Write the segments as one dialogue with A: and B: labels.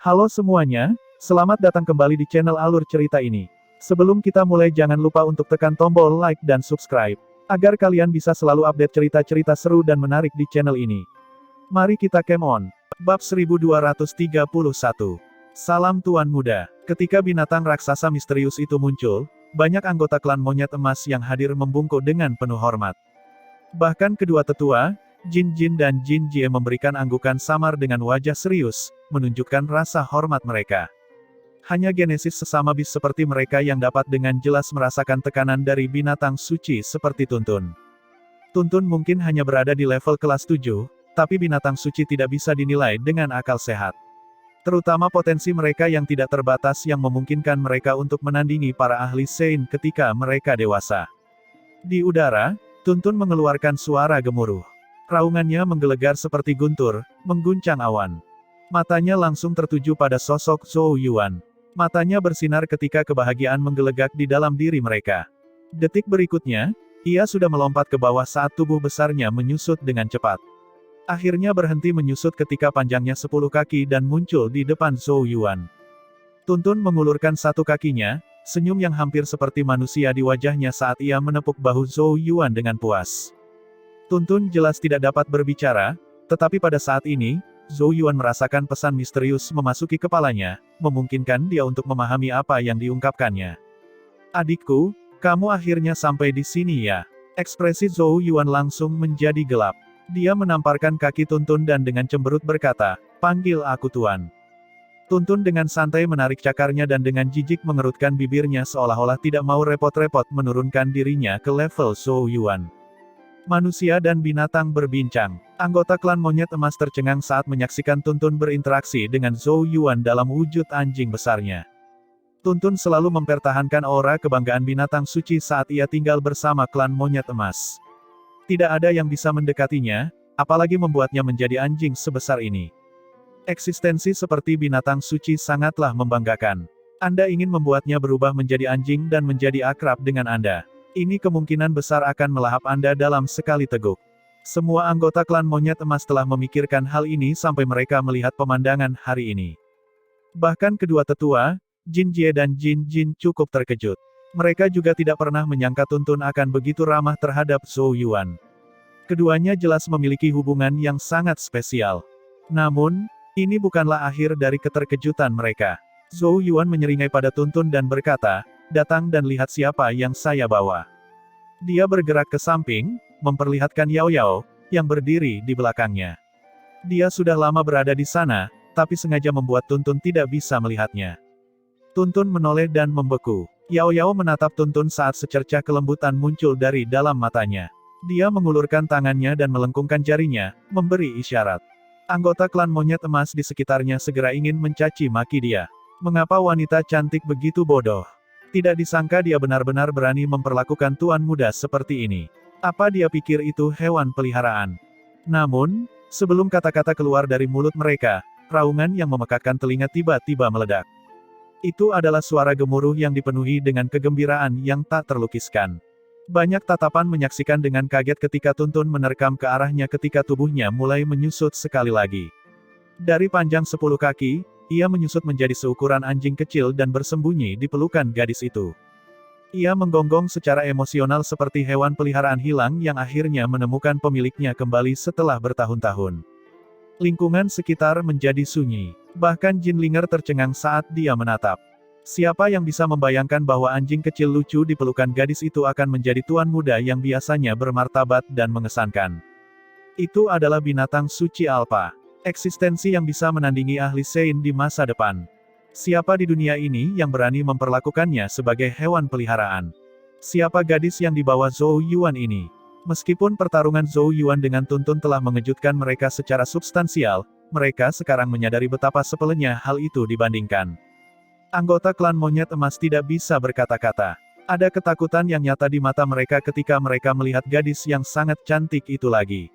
A: Halo semuanya, selamat datang kembali di channel Alur Cerita ini. Sebelum kita mulai jangan lupa untuk tekan tombol like dan subscribe, agar kalian bisa selalu update cerita-cerita seru dan menarik di channel ini. Mari kita game on. Bab 1231. Salam Tuan Muda. Ketika binatang raksasa misterius itu muncul, banyak anggota klan monyet emas yang hadir membungkuk dengan penuh hormat. Bahkan kedua tetua, Jin Jin dan Jin Jie memberikan anggukan samar dengan wajah serius, menunjukkan rasa hormat mereka. Hanya genesis sesama bis seperti mereka yang dapat dengan jelas merasakan tekanan dari binatang suci seperti Tuntun. Tuntun mungkin hanya berada di level kelas 7, tapi binatang suci tidak bisa dinilai dengan akal sehat. Terutama potensi mereka yang tidak terbatas yang memungkinkan mereka untuk menandingi para ahli Sein ketika mereka dewasa. Di udara, Tuntun mengeluarkan suara gemuruh. Raungannya menggelegar seperti guntur, mengguncang awan. Matanya langsung tertuju pada sosok Zhou Yuan. Matanya bersinar ketika kebahagiaan menggelegak di dalam diri mereka. Detik berikutnya, ia sudah melompat ke bawah saat tubuh besarnya menyusut dengan cepat. Akhirnya berhenti menyusut ketika panjangnya 10 kaki dan muncul di depan Zhou Yuan. Tuntun mengulurkan satu kakinya, senyum yang hampir seperti manusia di wajahnya saat ia menepuk bahu Zhou Yuan dengan puas. Tuntun jelas tidak dapat berbicara, tetapi pada saat ini, Zhou Yuan merasakan pesan misterius memasuki kepalanya, memungkinkan dia untuk memahami apa yang diungkapkannya. Adikku, kamu akhirnya sampai di sini ya. Ekspresi Zhou Yuan langsung menjadi gelap. Dia menamparkan kaki Tuntun dan dengan cemberut berkata, panggil aku Tuan. Tuntun dengan santai menarik cakarnya dan dengan jijik mengerutkan bibirnya seolah-olah tidak mau repot-repot menurunkan dirinya ke level Zhou Yuan. Manusia dan binatang berbincang. Anggota klan monyet emas tercengang saat menyaksikan Tuntun berinteraksi dengan Zhou Yuan dalam wujud anjing besarnya. Tuntun selalu mempertahankan aura kebanggaan binatang suci saat ia tinggal bersama klan monyet emas. Tidak ada yang bisa mendekatinya, apalagi membuatnya menjadi anjing sebesar ini. Eksistensi seperti binatang suci sangatlah membanggakan. Anda ingin membuatnya berubah menjadi anjing dan menjadi akrab dengan Anda. Ini kemungkinan besar akan melahap Anda dalam sekali teguk. Semua anggota klan monyet emas telah memikirkan hal ini sampai mereka melihat pemandangan hari ini. Bahkan kedua tetua, Jin Jie dan Jin Jin cukup terkejut. Mereka juga tidak pernah menyangka Tuntun akan begitu ramah terhadap Zhou Yuan. Keduanya jelas memiliki hubungan yang sangat spesial. Namun, ini bukanlah akhir dari keterkejutan mereka. Zhou Yuan menyeringai pada Tuntun dan berkata, datang dan lihat siapa yang saya bawa. Dia bergerak ke samping, memperlihatkan Yao Yao, yang berdiri di belakangnya. Dia sudah lama berada di sana, tapi sengaja membuat Tuntun tidak bisa melihatnya. Tuntun menoleh dan membeku. Yao Yao menatap Tuntun saat secercah kelembutan muncul dari dalam matanya. Dia mengulurkan tangannya dan melengkungkan jarinya, memberi isyarat. Anggota klan monyet emas di sekitarnya segera ingin mencaci maki dia. Mengapa wanita cantik begitu bodoh? Tidak disangka dia benar-benar berani memperlakukan tuan muda seperti ini. Apa dia pikir itu hewan peliharaan? Namun, sebelum kata-kata keluar dari mulut mereka, raungan yang memekakkan telinga tiba-tiba meledak. Itu adalah suara gemuruh yang dipenuhi dengan kegembiraan yang tak terlukiskan. Banyak tatapan menyaksikan dengan kaget ketika Tuntun menerkam ke arahnya ketika tubuhnya mulai menyusut sekali lagi. Dari panjang 10 kaki, ia menyusut menjadi seukuran anjing kecil dan bersembunyi di pelukan gadis itu. Ia menggonggong secara emosional seperti hewan peliharaan hilang yang akhirnya menemukan pemiliknya kembali setelah bertahun-tahun. Lingkungan sekitar menjadi sunyi. Bahkan Jin Linger tercengang saat dia menatap. Siapa yang bisa membayangkan bahwa anjing kecil lucu di pelukan gadis itu akan menjadi tuan muda yang biasanya bermartabat dan mengesankan. Itu adalah binatang suci alfa. Eksistensi yang bisa menandingi ahli Sein di masa depan. Siapa di dunia ini yang berani memperlakukannya sebagai hewan peliharaan? Siapa gadis yang dibawa Zhou Yuan ini? Meskipun pertarungan Zhou Yuan dengan Tuntun telah mengejutkan mereka secara substansial, mereka sekarang menyadari betapa sepelenya hal itu dibandingkan. Anggota klan monyet emas tidak bisa berkata-kata. Ada ketakutan yang nyata di mata mereka ketika mereka melihat gadis yang sangat cantik itu lagi.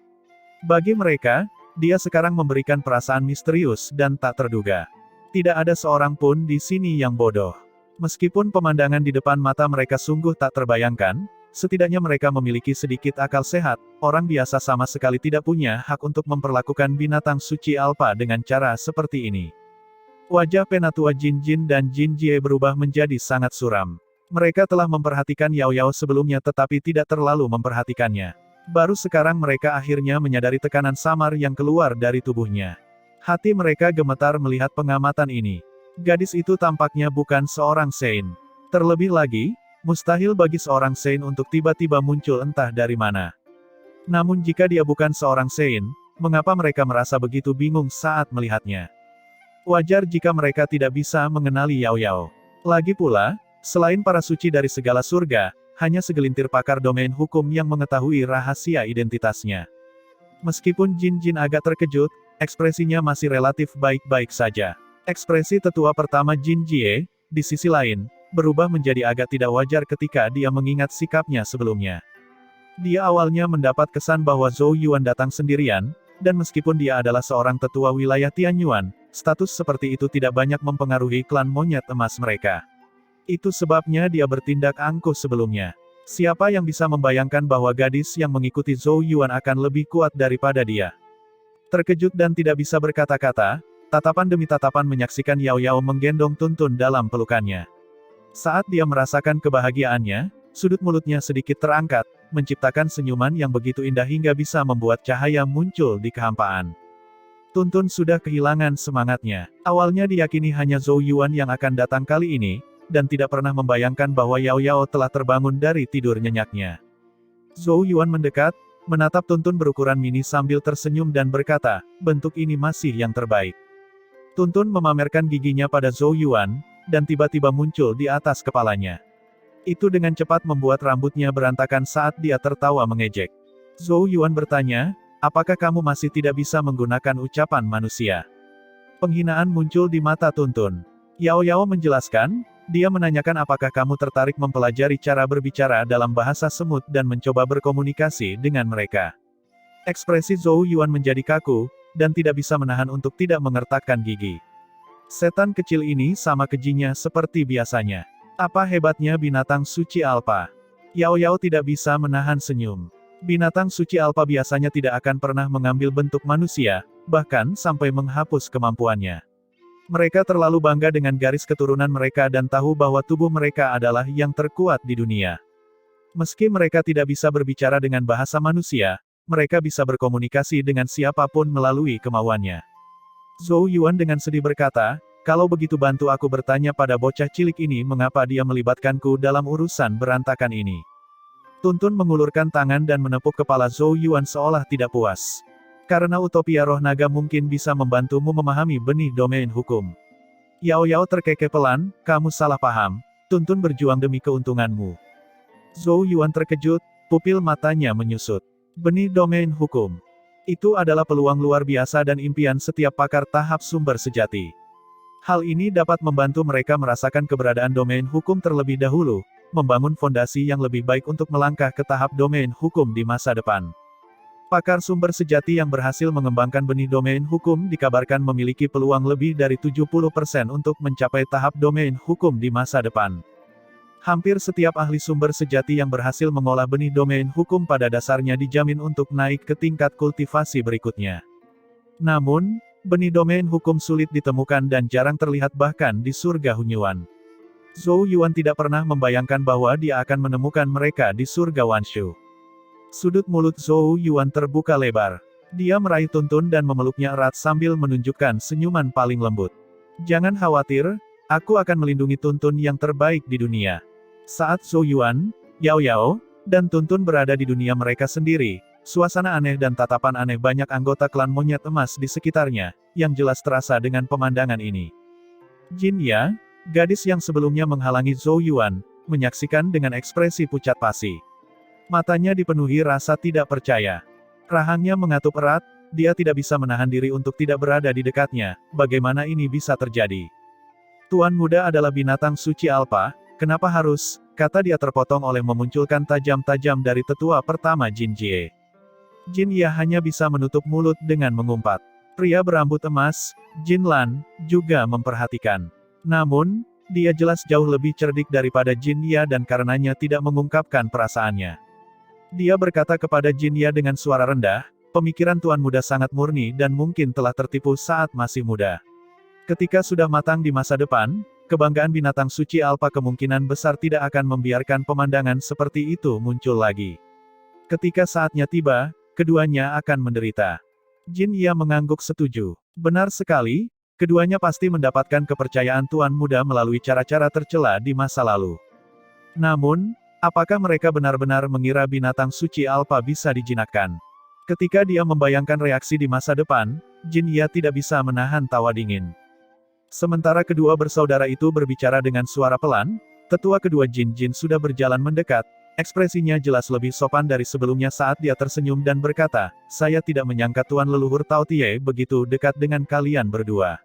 A: Bagi mereka, dia sekarang memberikan perasaan misterius dan tak terduga. Tidak ada seorang pun di sini yang bodoh. Meskipun pemandangan di depan mata mereka sungguh tak terbayangkan, setidaknya mereka memiliki sedikit akal sehat. Orang biasa sama sekali tidak punya hak untuk memperlakukan binatang suci alfa dengan cara seperti ini. Wajah penatua Jin Jin dan Jin Jie berubah menjadi sangat suram. Mereka telah memperhatikan Yao Yao sebelumnya tetapi tidak terlalu memperhatikannya. Baru sekarang mereka akhirnya menyadari tekanan samar yang keluar dari tubuhnya. Hati mereka gemetar melihat pengamatan ini. Gadis itu tampaknya bukan seorang Sein. Terlebih lagi, mustahil bagi seorang Sein untuk tiba-tiba muncul entah dari mana. Namun jika dia bukan seorang Sein, mengapa mereka merasa begitu bingung saat melihatnya? Wajar jika mereka tidak bisa mengenali Yao Yao. Lagi pula, selain para suci dari segala surga, hanya segelintir pakar domain hukum yang mengetahui rahasia identitasnya. Meskipun Jin Jin agak terkejut, ekspresinya masih relatif baik-baik saja. Ekspresi tetua pertama Jin Jie, di sisi lain, berubah menjadi agak tidak wajar ketika dia mengingat sikapnya sebelumnya. Dia awalnya mendapat kesan bahwa Zhou Yuan datang sendirian, dan meskipun dia adalah seorang tetua wilayah Tianyuan, status seperti itu tidak banyak mempengaruhi klan monyet emas mereka. Itu sebabnya dia bertindak angkuh sebelumnya. Siapa yang bisa membayangkan bahwa gadis yang mengikuti Zhou Yuan akan lebih kuat daripada dia? Terkejut dan tidak bisa berkata-kata, tatapan demi tatapan menyaksikan Yao Yao menggendong Tuntun dalam pelukannya. Saat dia merasakan kebahagiaannya, sudut mulutnya sedikit terangkat, menciptakan senyuman yang begitu indah hingga bisa membuat cahaya muncul di kehampaan. Tuntun sudah kehilangan semangatnya. Awalnya diyakini hanya Zhou Yuan yang akan datang kali ini, dan tidak pernah membayangkan bahwa Yao Yao telah terbangun dari tidur nyenyaknya. Zhou Yuan mendekat, menatap Tuntun berukuran mini sambil tersenyum dan berkata, bentuk ini masih yang terbaik. Tuntun memamerkan giginya pada Zhou Yuan, dan tiba-tiba muncul di atas kepalanya. Itu dengan cepat membuat rambutnya berantakan saat dia tertawa mengejek. Zhou Yuan bertanya, apakah kamu masih tidak bisa menggunakan ucapan manusia? Penghinaan muncul di mata Tuntun. Yao Yao menjelaskan, dia menanyakan apakah kamu tertarik mempelajari cara berbicara dalam bahasa semut dan mencoba berkomunikasi dengan mereka. Ekspresi Zhou Yuan menjadi kaku, dan tidak bisa menahan untuk tidak mengertakkan gigi. Setan kecil ini sama kejinya seperti biasanya. Apa hebatnya binatang suci alpa? Yao Yao tidak bisa menahan senyum. Binatang suci alpa biasanya tidak akan pernah mengambil bentuk manusia, bahkan sampai menghapus kemampuannya. Mereka terlalu bangga dengan garis keturunan mereka dan tahu bahwa tubuh mereka adalah yang terkuat di dunia. Meski mereka tidak bisa berbicara dengan bahasa manusia, mereka bisa berkomunikasi dengan siapapun melalui kemauannya. Zhou Yuan dengan sedih berkata, kalau begitu bantu aku bertanya pada bocah cilik ini mengapa dia melibatkanku dalam urusan berantakan ini. Tuntun mengulurkan tangan dan menepuk kepala Zhou Yuan seolah tidak puas. Karena utopia roh naga mungkin bisa membantumu memahami benih domain hukum. Yao Yao terkekeh pelan, kamu salah paham, Tuntun berjuang demi keuntunganmu. Zhou Yuan terkejut, pupil matanya menyusut. Benih domain hukum. Itu adalah peluang luar biasa dan impian setiap pakar tahap sumber sejati. Hal ini dapat membantu mereka merasakan keberadaan domain hukum terlebih dahulu, membangun fondasi yang lebih baik untuk melangkah ke tahap domain hukum di masa depan. Pakar sumber sejati yang berhasil mengembangkan benih domain hukum dikabarkan memiliki peluang lebih dari 70% untuk mencapai tahap domain hukum di masa depan. Hampir setiap ahli sumber sejati yang berhasil mengolah benih domain hukum pada dasarnya dijamin untuk naik ke tingkat kultivasi berikutnya. Namun, benih domain hukum sulit ditemukan dan jarang terlihat bahkan di surga Hunyuan. Zhou Yuan tidak pernah membayangkan bahwa dia akan menemukan mereka di surga Wanshu. Sudut mulut Zhou Yuan terbuka lebar. Dia meraih Tuntun dan memeluknya erat sambil menunjukkan senyuman paling lembut. Jangan khawatir, aku akan melindungi Tuntun yang terbaik di dunia. Saat Zhou Yuan, Yao Yao, dan Tuntun berada di dunia mereka sendiri, suasana aneh dan tatapan aneh banyak anggota klan monyet emas di sekitarnya, yang jelas terasa dengan pemandangan ini. Jin Ya, gadis yang sebelumnya menghalangi Zhou Yuan, menyaksikan dengan ekspresi pucat pasi. Matanya dipenuhi rasa tidak percaya. Rahangnya mengatup erat, dia tidak bisa menahan diri untuk tidak berada di dekatnya, bagaimana ini bisa terjadi? Tuan muda adalah binatang suci alpa, kenapa harus, kata dia terpotong oleh memunculkan tajam-tajam dari tetua pertama Jin Jie. Jin Ya hanya bisa menutup mulut dengan mengumpat. Pria berambut emas, Jin Lan, juga memperhatikan. Namun, dia jelas jauh lebih cerdik daripada Jin Ya dan karenanya tidak mengungkapkan perasaannya. Dia berkata kepada Jin Ya dengan suara rendah, pemikiran tuan muda sangat murni dan mungkin telah tertipu saat masih muda. Ketika sudah matang di masa depan, kebanggaan binatang suci alfa kemungkinan besar tidak akan membiarkan pemandangan seperti itu muncul lagi. Ketika saatnya tiba, keduanya akan menderita. Jin Ye mengangguk setuju. Benar sekali, keduanya pasti mendapatkan kepercayaan Tuan Muda melalui cara-cara tercela di masa lalu. Namun, apakah mereka benar-benar mengira binatang suci alfa bisa dijinakkan? Ketika dia membayangkan reaksi di masa depan, Jin Ye tidak bisa menahan tawa dingin. Sementara kedua bersaudara itu berbicara dengan suara pelan, tetua kedua Jin sudah berjalan mendekat, ekspresinya jelas lebih sopan dari sebelumnya saat dia tersenyum dan berkata, "Saya tidak menyangka Tuan leluhur Tao Tie begitu dekat dengan kalian berdua.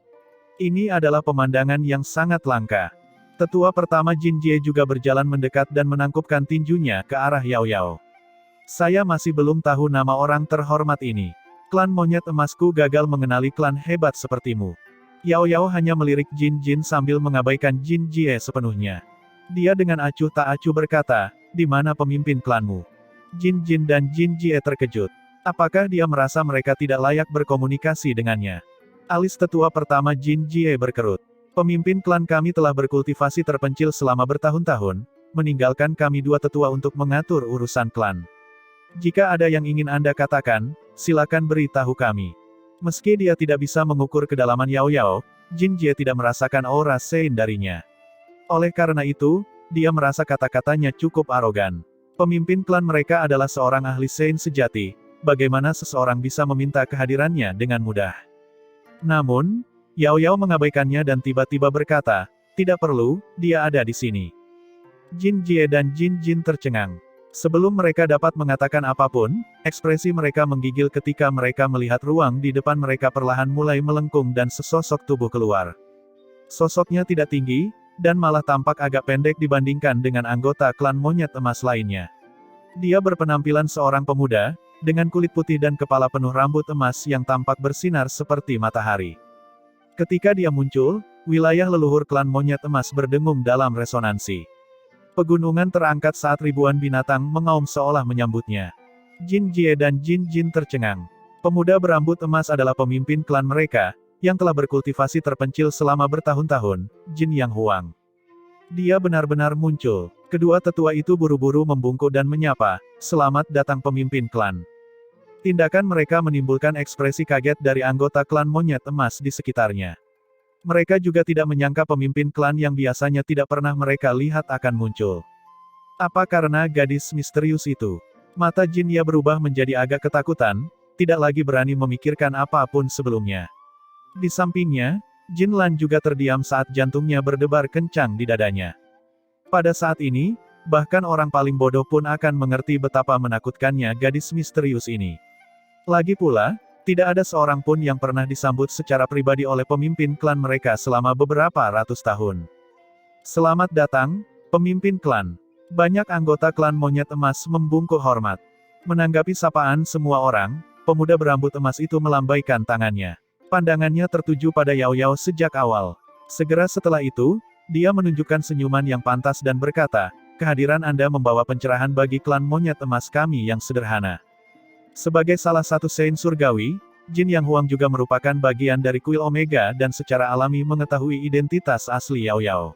A: Ini adalah pemandangan yang sangat langka." Tetua pertama Jin Jie juga berjalan mendekat dan menangkupkan tinjunya ke arah Yao Yao. "Saya masih belum tahu nama orang terhormat ini. Klan monyet emasku gagal mengenali klan hebat sepertimu." Yao Yao hanya melirik Jin sambil mengabaikan Jin Jie sepenuhnya. Dia dengan acuh tak acuh berkata, "Di mana pemimpin klanmu?" Jin dan Jin Jie terkejut. Apakah dia merasa mereka tidak layak berkomunikasi dengannya? Alis tetua pertama Jin Jie berkerut. "Pemimpin klan kami telah berkultivasi terpencil selama bertahun-tahun, meninggalkan kami dua tetua untuk mengatur urusan klan. Jika ada yang ingin Anda katakan, silakan beritahu kami." Meski dia tidak bisa mengukur kedalaman Yao Yao, Jin Jie tidak merasakan aura Sein darinya. Oleh karena itu, dia merasa kata-katanya cukup arogan. Pemimpin klan mereka adalah seorang ahli Sein sejati, bagaimana seseorang bisa meminta kehadirannya dengan mudah? Namun, Yao Yao mengabaikannya dan tiba-tiba berkata, "Tidak perlu, dia ada di sini." Jin Jie dan Jin tercengang. Sebelum mereka dapat mengatakan apapun, ekspresi mereka menggigil ketika mereka melihat ruang di depan mereka perlahan mulai melengkung dan sesosok tubuh keluar. Sosoknya tidak tinggi, dan malah tampak agak pendek dibandingkan dengan anggota klan monyet emas lainnya. Dia berpenampilan seorang pemuda, dengan kulit putih dan kepala penuh rambut emas yang tampak bersinar seperti matahari. Ketika dia muncul, wilayah leluhur klan monyet emas berdengung dalam resonansi. Pegunungan terangkat saat ribuan binatang mengaum seolah menyambutnya. Jin Jie dan Jin tercengang. Pemuda berambut emas adalah pemimpin klan mereka, yang telah berkultivasi terpencil selama bertahun-tahun, Jin Yang Huang. Dia benar-benar muncul. Kedua tetua itu buru-buru membungkuk dan menyapa, "Selamat datang pemimpin klan." Tindakan mereka menimbulkan ekspresi kaget dari anggota klan monyet emas di sekitarnya. Mereka juga tidak menyangka pemimpin klan yang biasanya tidak pernah mereka lihat akan muncul. Apa karena gadis misterius itu? Mata Jin Ye berubah menjadi agak ketakutan, tidak lagi berani memikirkan apapun sebelumnya. Di sampingnya, Jin Lan juga terdiam saat jantungnya berdebar kencang di dadanya. Pada saat ini, bahkan orang paling bodoh pun akan mengerti betapa menakutkannya gadis misterius ini. Lagi pula, tidak ada seorang pun yang pernah disambut secara pribadi oleh pemimpin klan mereka selama beberapa ratus tahun. "Selamat datang, pemimpin klan." Banyak anggota klan monyet emas membungkuk hormat. Menanggapi sapaan semua orang, pemuda berambut emas itu melambaikan tangannya. Pandangannya tertuju pada Yao Yao sejak awal. Segera setelah itu, dia menunjukkan senyuman yang pantas dan berkata, "Kehadiran Anda membawa pencerahan bagi klan monyet emas kami yang sederhana." Sebagai salah satu Sein surgawi, Jin Yang Huang juga merupakan bagian dari kuil Omega dan secara alami mengetahui identitas asli Yao Yao.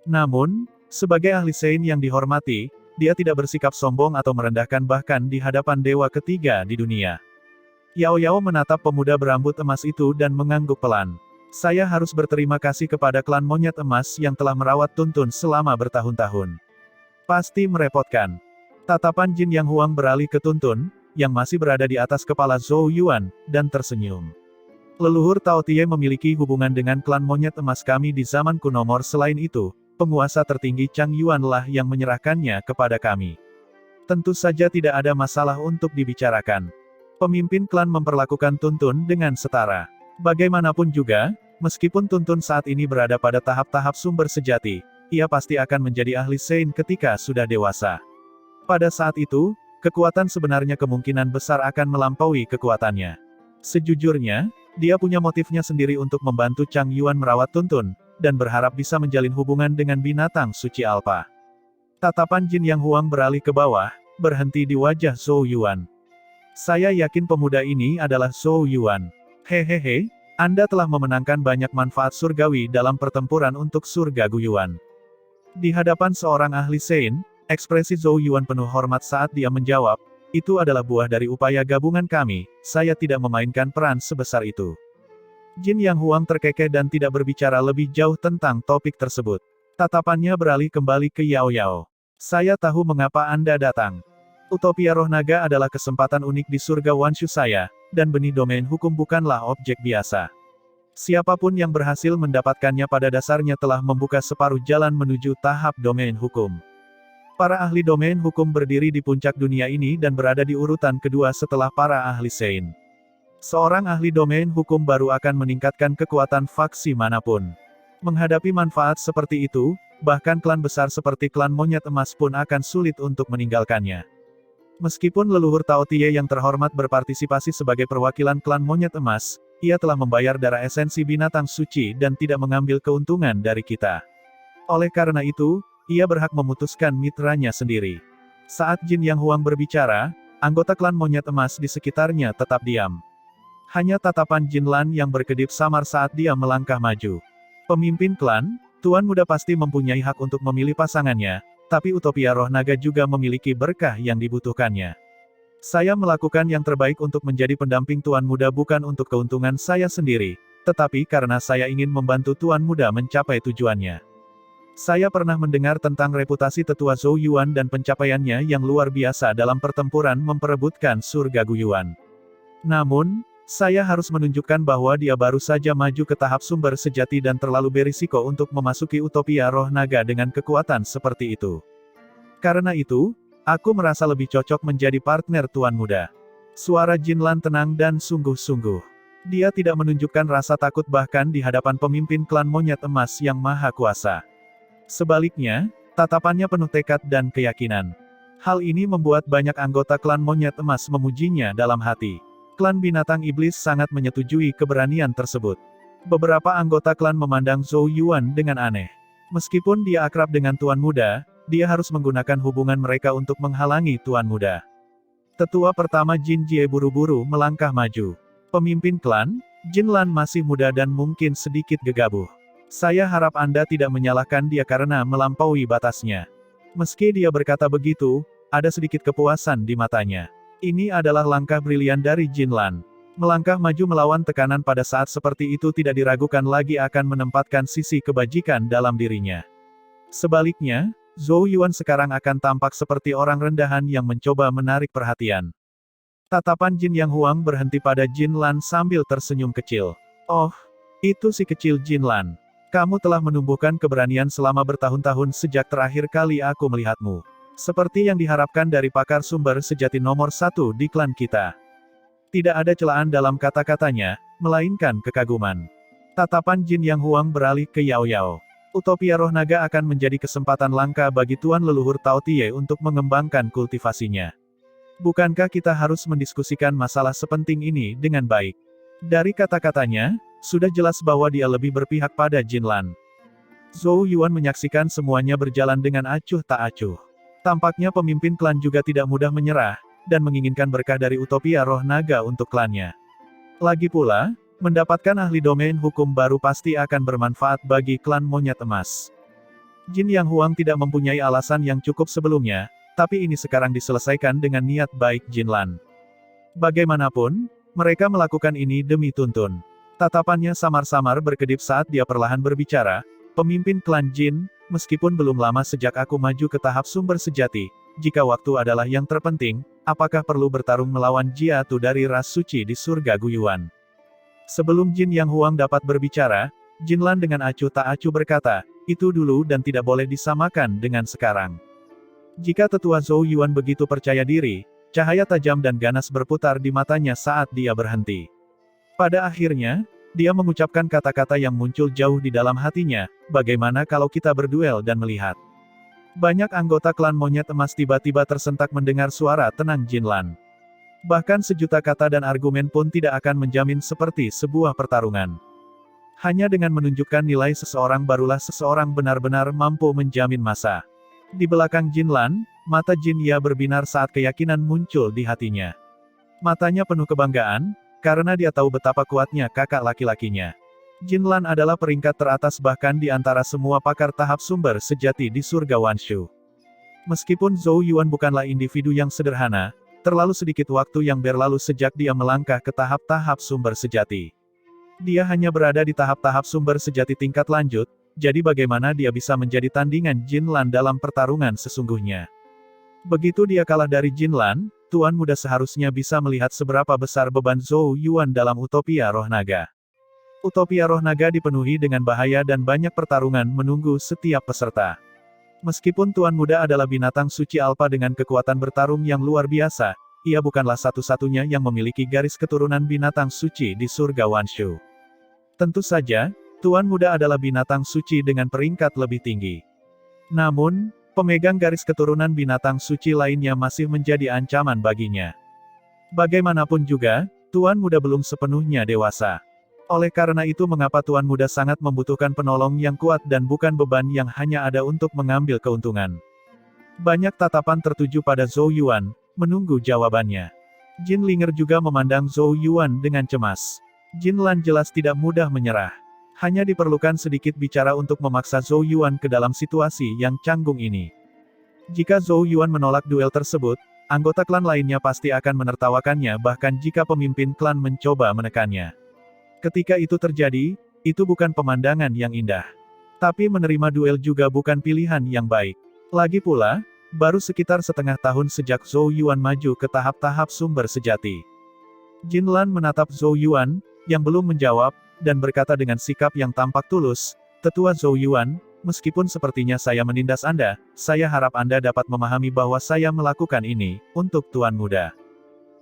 A: Namun, sebagai ahli Sein yang dihormati, dia tidak bersikap sombong atau merendahkan bahkan di hadapan dewa ketiga di dunia. Yao Yao menatap pemuda berambut emas itu dan mengangguk pelan. "Saya harus berterima kasih kepada klan monyet emas yang telah merawat Tuntun selama bertahun-tahun. Pasti merepotkan." Tatapan Jin Yang Huang beralih ke Tuntun, yang masih berada di atas kepala Zhou Yuan, dan tersenyum. "Leluhur Tao Tie memiliki hubungan dengan klan monyet emas kami di zaman kuno. Selain itu, penguasa tertinggi Chang Yuan lah yang menyerahkannya kepada kami. Tentu saja tidak ada masalah untuk dibicarakan." Pemimpin klan memperlakukan Tuntun dengan setara. Bagaimanapun juga, meskipun Tuntun saat ini berada pada tahap-tahap sumber sejati, ia pasti akan menjadi ahli Sein ketika sudah dewasa. Pada saat itu, kekuatan sebenarnya kemungkinan besar akan melampaui kekuatannya. Sejujurnya, dia punya motifnya sendiri untuk membantu Chang Yuan merawat Tuntun, dan berharap bisa menjalin hubungan dengan binatang suci alfa. Tatapan Jin Yang Huang beralih ke bawah, berhenti di wajah Zhou Yuan. "Saya yakin pemuda ini adalah Zhou Yuan." "Hehehe, Anda telah memenangkan banyak manfaat surgawi dalam pertempuran untuk surga Guyuan. Di hadapan seorang ahli Sein, ekspresi Zhou Yuan penuh hormat saat dia menjawab, itu adalah buah dari upaya gabungan kami, saya tidak memainkan peran sebesar itu. Jin Yang Huang terkekeh dan tidak berbicara lebih jauh tentang topik tersebut. Tatapannya beralih kembali ke Yao Yao. Saya tahu mengapa Anda datang. Utopia roh naga adalah kesempatan unik di surga Wanshu saya, dan benih domain hukum bukanlah objek biasa. Siapapun yang berhasil mendapatkannya pada dasarnya telah membuka separuh jalan menuju tahap domain hukum. Para ahli domain hukum berdiri di puncak dunia ini dan berada di urutan kedua setelah para ahli Sein. Seorang ahli domain hukum baru akan meningkatkan kekuatan faksi manapun. Menghadapi manfaat seperti itu, bahkan klan besar seperti klan monyet emas pun akan sulit untuk meninggalkannya. Meskipun leluhur Tao Tie yang terhormat berpartisipasi sebagai perwakilan klan monyet emas, ia telah membayar darah esensi binatang suci dan tidak mengambil keuntungan dari kita. Oleh karena itu, ia berhak memutuskan mitranya sendiri. Saat Jin Yang Huang berbicara, anggota klan monyet emas di sekitarnya tetap diam. Hanya tatapan Jin Lan yang berkedip samar saat dia melangkah maju. Pemimpin klan, Tuan Muda pasti mempunyai hak untuk memilih pasangannya, tapi utopia roh naga juga memiliki berkah yang dibutuhkannya. Saya melakukan yang terbaik untuk menjadi pendamping Tuan Muda bukan untuk keuntungan saya sendiri, tetapi karena saya ingin membantu Tuan Muda mencapai tujuannya. Saya pernah mendengar tentang reputasi tetua Zhou Yuan dan pencapaiannya yang luar biasa dalam pertempuran memperebutkan surga Guyuan. Namun, saya harus menunjukkan bahwa dia baru saja maju ke tahap sumber sejati dan terlalu berisiko untuk memasuki utopia roh naga dengan kekuatan seperti itu. Karena itu, aku merasa lebih cocok menjadi partner Tuan Muda. Suara Jin Lan tenang dan sungguh-sungguh. Dia tidak menunjukkan rasa takut bahkan di hadapan pemimpin klan monyet emas yang maha kuasa. Sebaliknya, tatapannya penuh tekad dan keyakinan. Hal ini membuat banyak anggota klan monyet emas memujinya dalam hati. Klan binatang iblis sangat menyetujui keberanian tersebut. Beberapa anggota klan memandang Zhou Yuan dengan aneh. Meskipun dia akrab dengan Tuan Muda, dia harus menggunakan hubungan mereka untuk menghalangi Tuan Muda. Tetua pertama Jin Jie buru-buru melangkah maju. Pemimpin klan, Jin Lan masih muda dan mungkin sedikit gegabah. Saya harap Anda tidak menyalahkan dia karena melampaui batasnya. Meski dia berkata begitu, ada sedikit kepuasan di matanya. Ini adalah langkah brilian dari Jin Lan. Melangkah maju melawan tekanan pada saat seperti itu tidak diragukan lagi akan menempatkan sisi kebajikan dalam dirinya. Sebaliknya, Zhou Yuan sekarang akan tampak seperti orang rendahan yang mencoba menarik perhatian. Tatapan Jin Yang Huang berhenti pada Jin Lan sambil tersenyum kecil. Oh, itu si kecil Jin Lan. Kamu telah menumbuhkan keberanian selama bertahun-tahun sejak terakhir kali aku melihatmu. Seperti yang diharapkan dari pakar sumber sejati nomor 1 di klan kita. Tidak ada celaan dalam kata-katanya, melainkan kekaguman. Tatapan Jin Yang Huang beralih ke Yao Yao. Utopia roh naga akan menjadi kesempatan langka bagi Tuan leluhur Tao Tie untuk mengembangkan kultivasinya. Bukankah kita harus mendiskusikan masalah sepenting ini dengan baik? Dari kata-katanya, sudah jelas bahwa dia lebih berpihak pada Jin Lan. Zhou Yuan menyaksikan semuanya berjalan dengan acuh tak acuh. Tampaknya pemimpin klan juga tidak mudah menyerah, dan menginginkan berkah dari utopia roh naga untuk klannya. Lagi pula, mendapatkan ahli domain hukum baru pasti akan bermanfaat bagi klan monyet emas. Jin Yang Huang tidak mempunyai alasan yang cukup sebelumnya, tapi ini sekarang diselesaikan dengan niat baik Jin Lan. Bagaimanapun, mereka melakukan ini demi tuntun. Tatapannya samar-samar berkedip saat dia perlahan berbicara, pemimpin klan Jin, meskipun belum lama sejak aku maju ke tahap sumber sejati, jika waktu adalah yang terpenting, apakah perlu bertarung melawan Jiatu dari ras suci di surga Guyuan? Sebelum Jin Yang Huang dapat berbicara, Jin Lan dengan acuh tak acuh berkata, itu dulu dan tidak boleh disamakan dengan sekarang. Jika tetua Zhou Yuan begitu percaya diri, cahaya tajam dan ganas berputar di matanya saat dia berhenti. Pada akhirnya, dia mengucapkan kata-kata yang muncul jauh di dalam hatinya, bagaimana kalau kita berduel dan melihat. Banyak anggota klan monyet emas tiba-tiba tersentak mendengar suara tenang Jin Lan. Bahkan sejuta kata dan argumen pun tidak akan menjamin seperti sebuah pertarungan. Hanya dengan menunjukkan nilai seseorang barulah seseorang benar-benar mampu menjamin masa. Di belakang Jin Lan, mata Jin Ya berbinar saat keyakinan muncul di hatinya. Matanya penuh kebanggaan, karena dia tahu betapa kuatnya kakak laki-lakinya. Jinlan adalah peringkat teratas bahkan di antara semua pakar tahap sumber sejati di surga Wanshu. Meskipun Zhou Yuan bukanlah individu yang sederhana, terlalu sedikit waktu yang berlalu sejak dia melangkah ke tahap-tahap sumber sejati. Dia hanya berada di tahap-tahap sumber sejati tingkat lanjut, jadi bagaimana dia bisa menjadi tandingan Jinlan dalam pertarungan sesungguhnya. Begitu dia kalah dari Jinlan, Tuan Muda seharusnya bisa melihat seberapa besar beban Zhou Yuan dalam utopia roh naga. Utopia roh naga dipenuhi dengan bahaya dan banyak pertarungan menunggu setiap peserta. Meskipun Tuan Muda adalah binatang suci alfa dengan kekuatan bertarung yang luar biasa, ia bukanlah satu-satunya yang memiliki garis keturunan binatang suci di surga Wanshu. Tentu saja, Tuan Muda adalah binatang suci dengan peringkat lebih tinggi. Namun, pemegang garis keturunan binatang suci lainnya masih menjadi ancaman baginya. Bagaimanapun juga, Tuan Muda belum sepenuhnya dewasa. Oleh karena itu mengapa Tuan Muda sangat membutuhkan penolong yang kuat dan bukan beban yang hanya ada untuk mengambil keuntungan. Banyak tatapan tertuju pada Zhou Yuan, menunggu jawabannya. Jin Linger juga memandang Zhou Yuan dengan cemas. Jinlan jelas tidak mudah menyerah. Hanya diperlukan sedikit bicara untuk memaksa Zhou Yuan ke dalam situasi yang canggung ini. Jika Zhou Yuan menolak duel tersebut, anggota klan lainnya pasti akan menertawakannya bahkan jika pemimpin klan mencoba menekannya. Ketika itu terjadi, itu bukan pemandangan yang indah. Tapi menerima duel juga bukan pilihan yang baik. Lagi pula, baru sekitar setengah tahun sejak Zhou Yuan maju ke tahap-tahap sumber sejati. Jinlan menatap Zhou Yuan, yang belum menjawab, dan berkata dengan sikap yang tampak tulus, "Tetua Zhou Yuan, meskipun sepertinya saya menindas Anda, saya harap Anda dapat memahami bahwa saya melakukan ini, untuk Tuan Muda."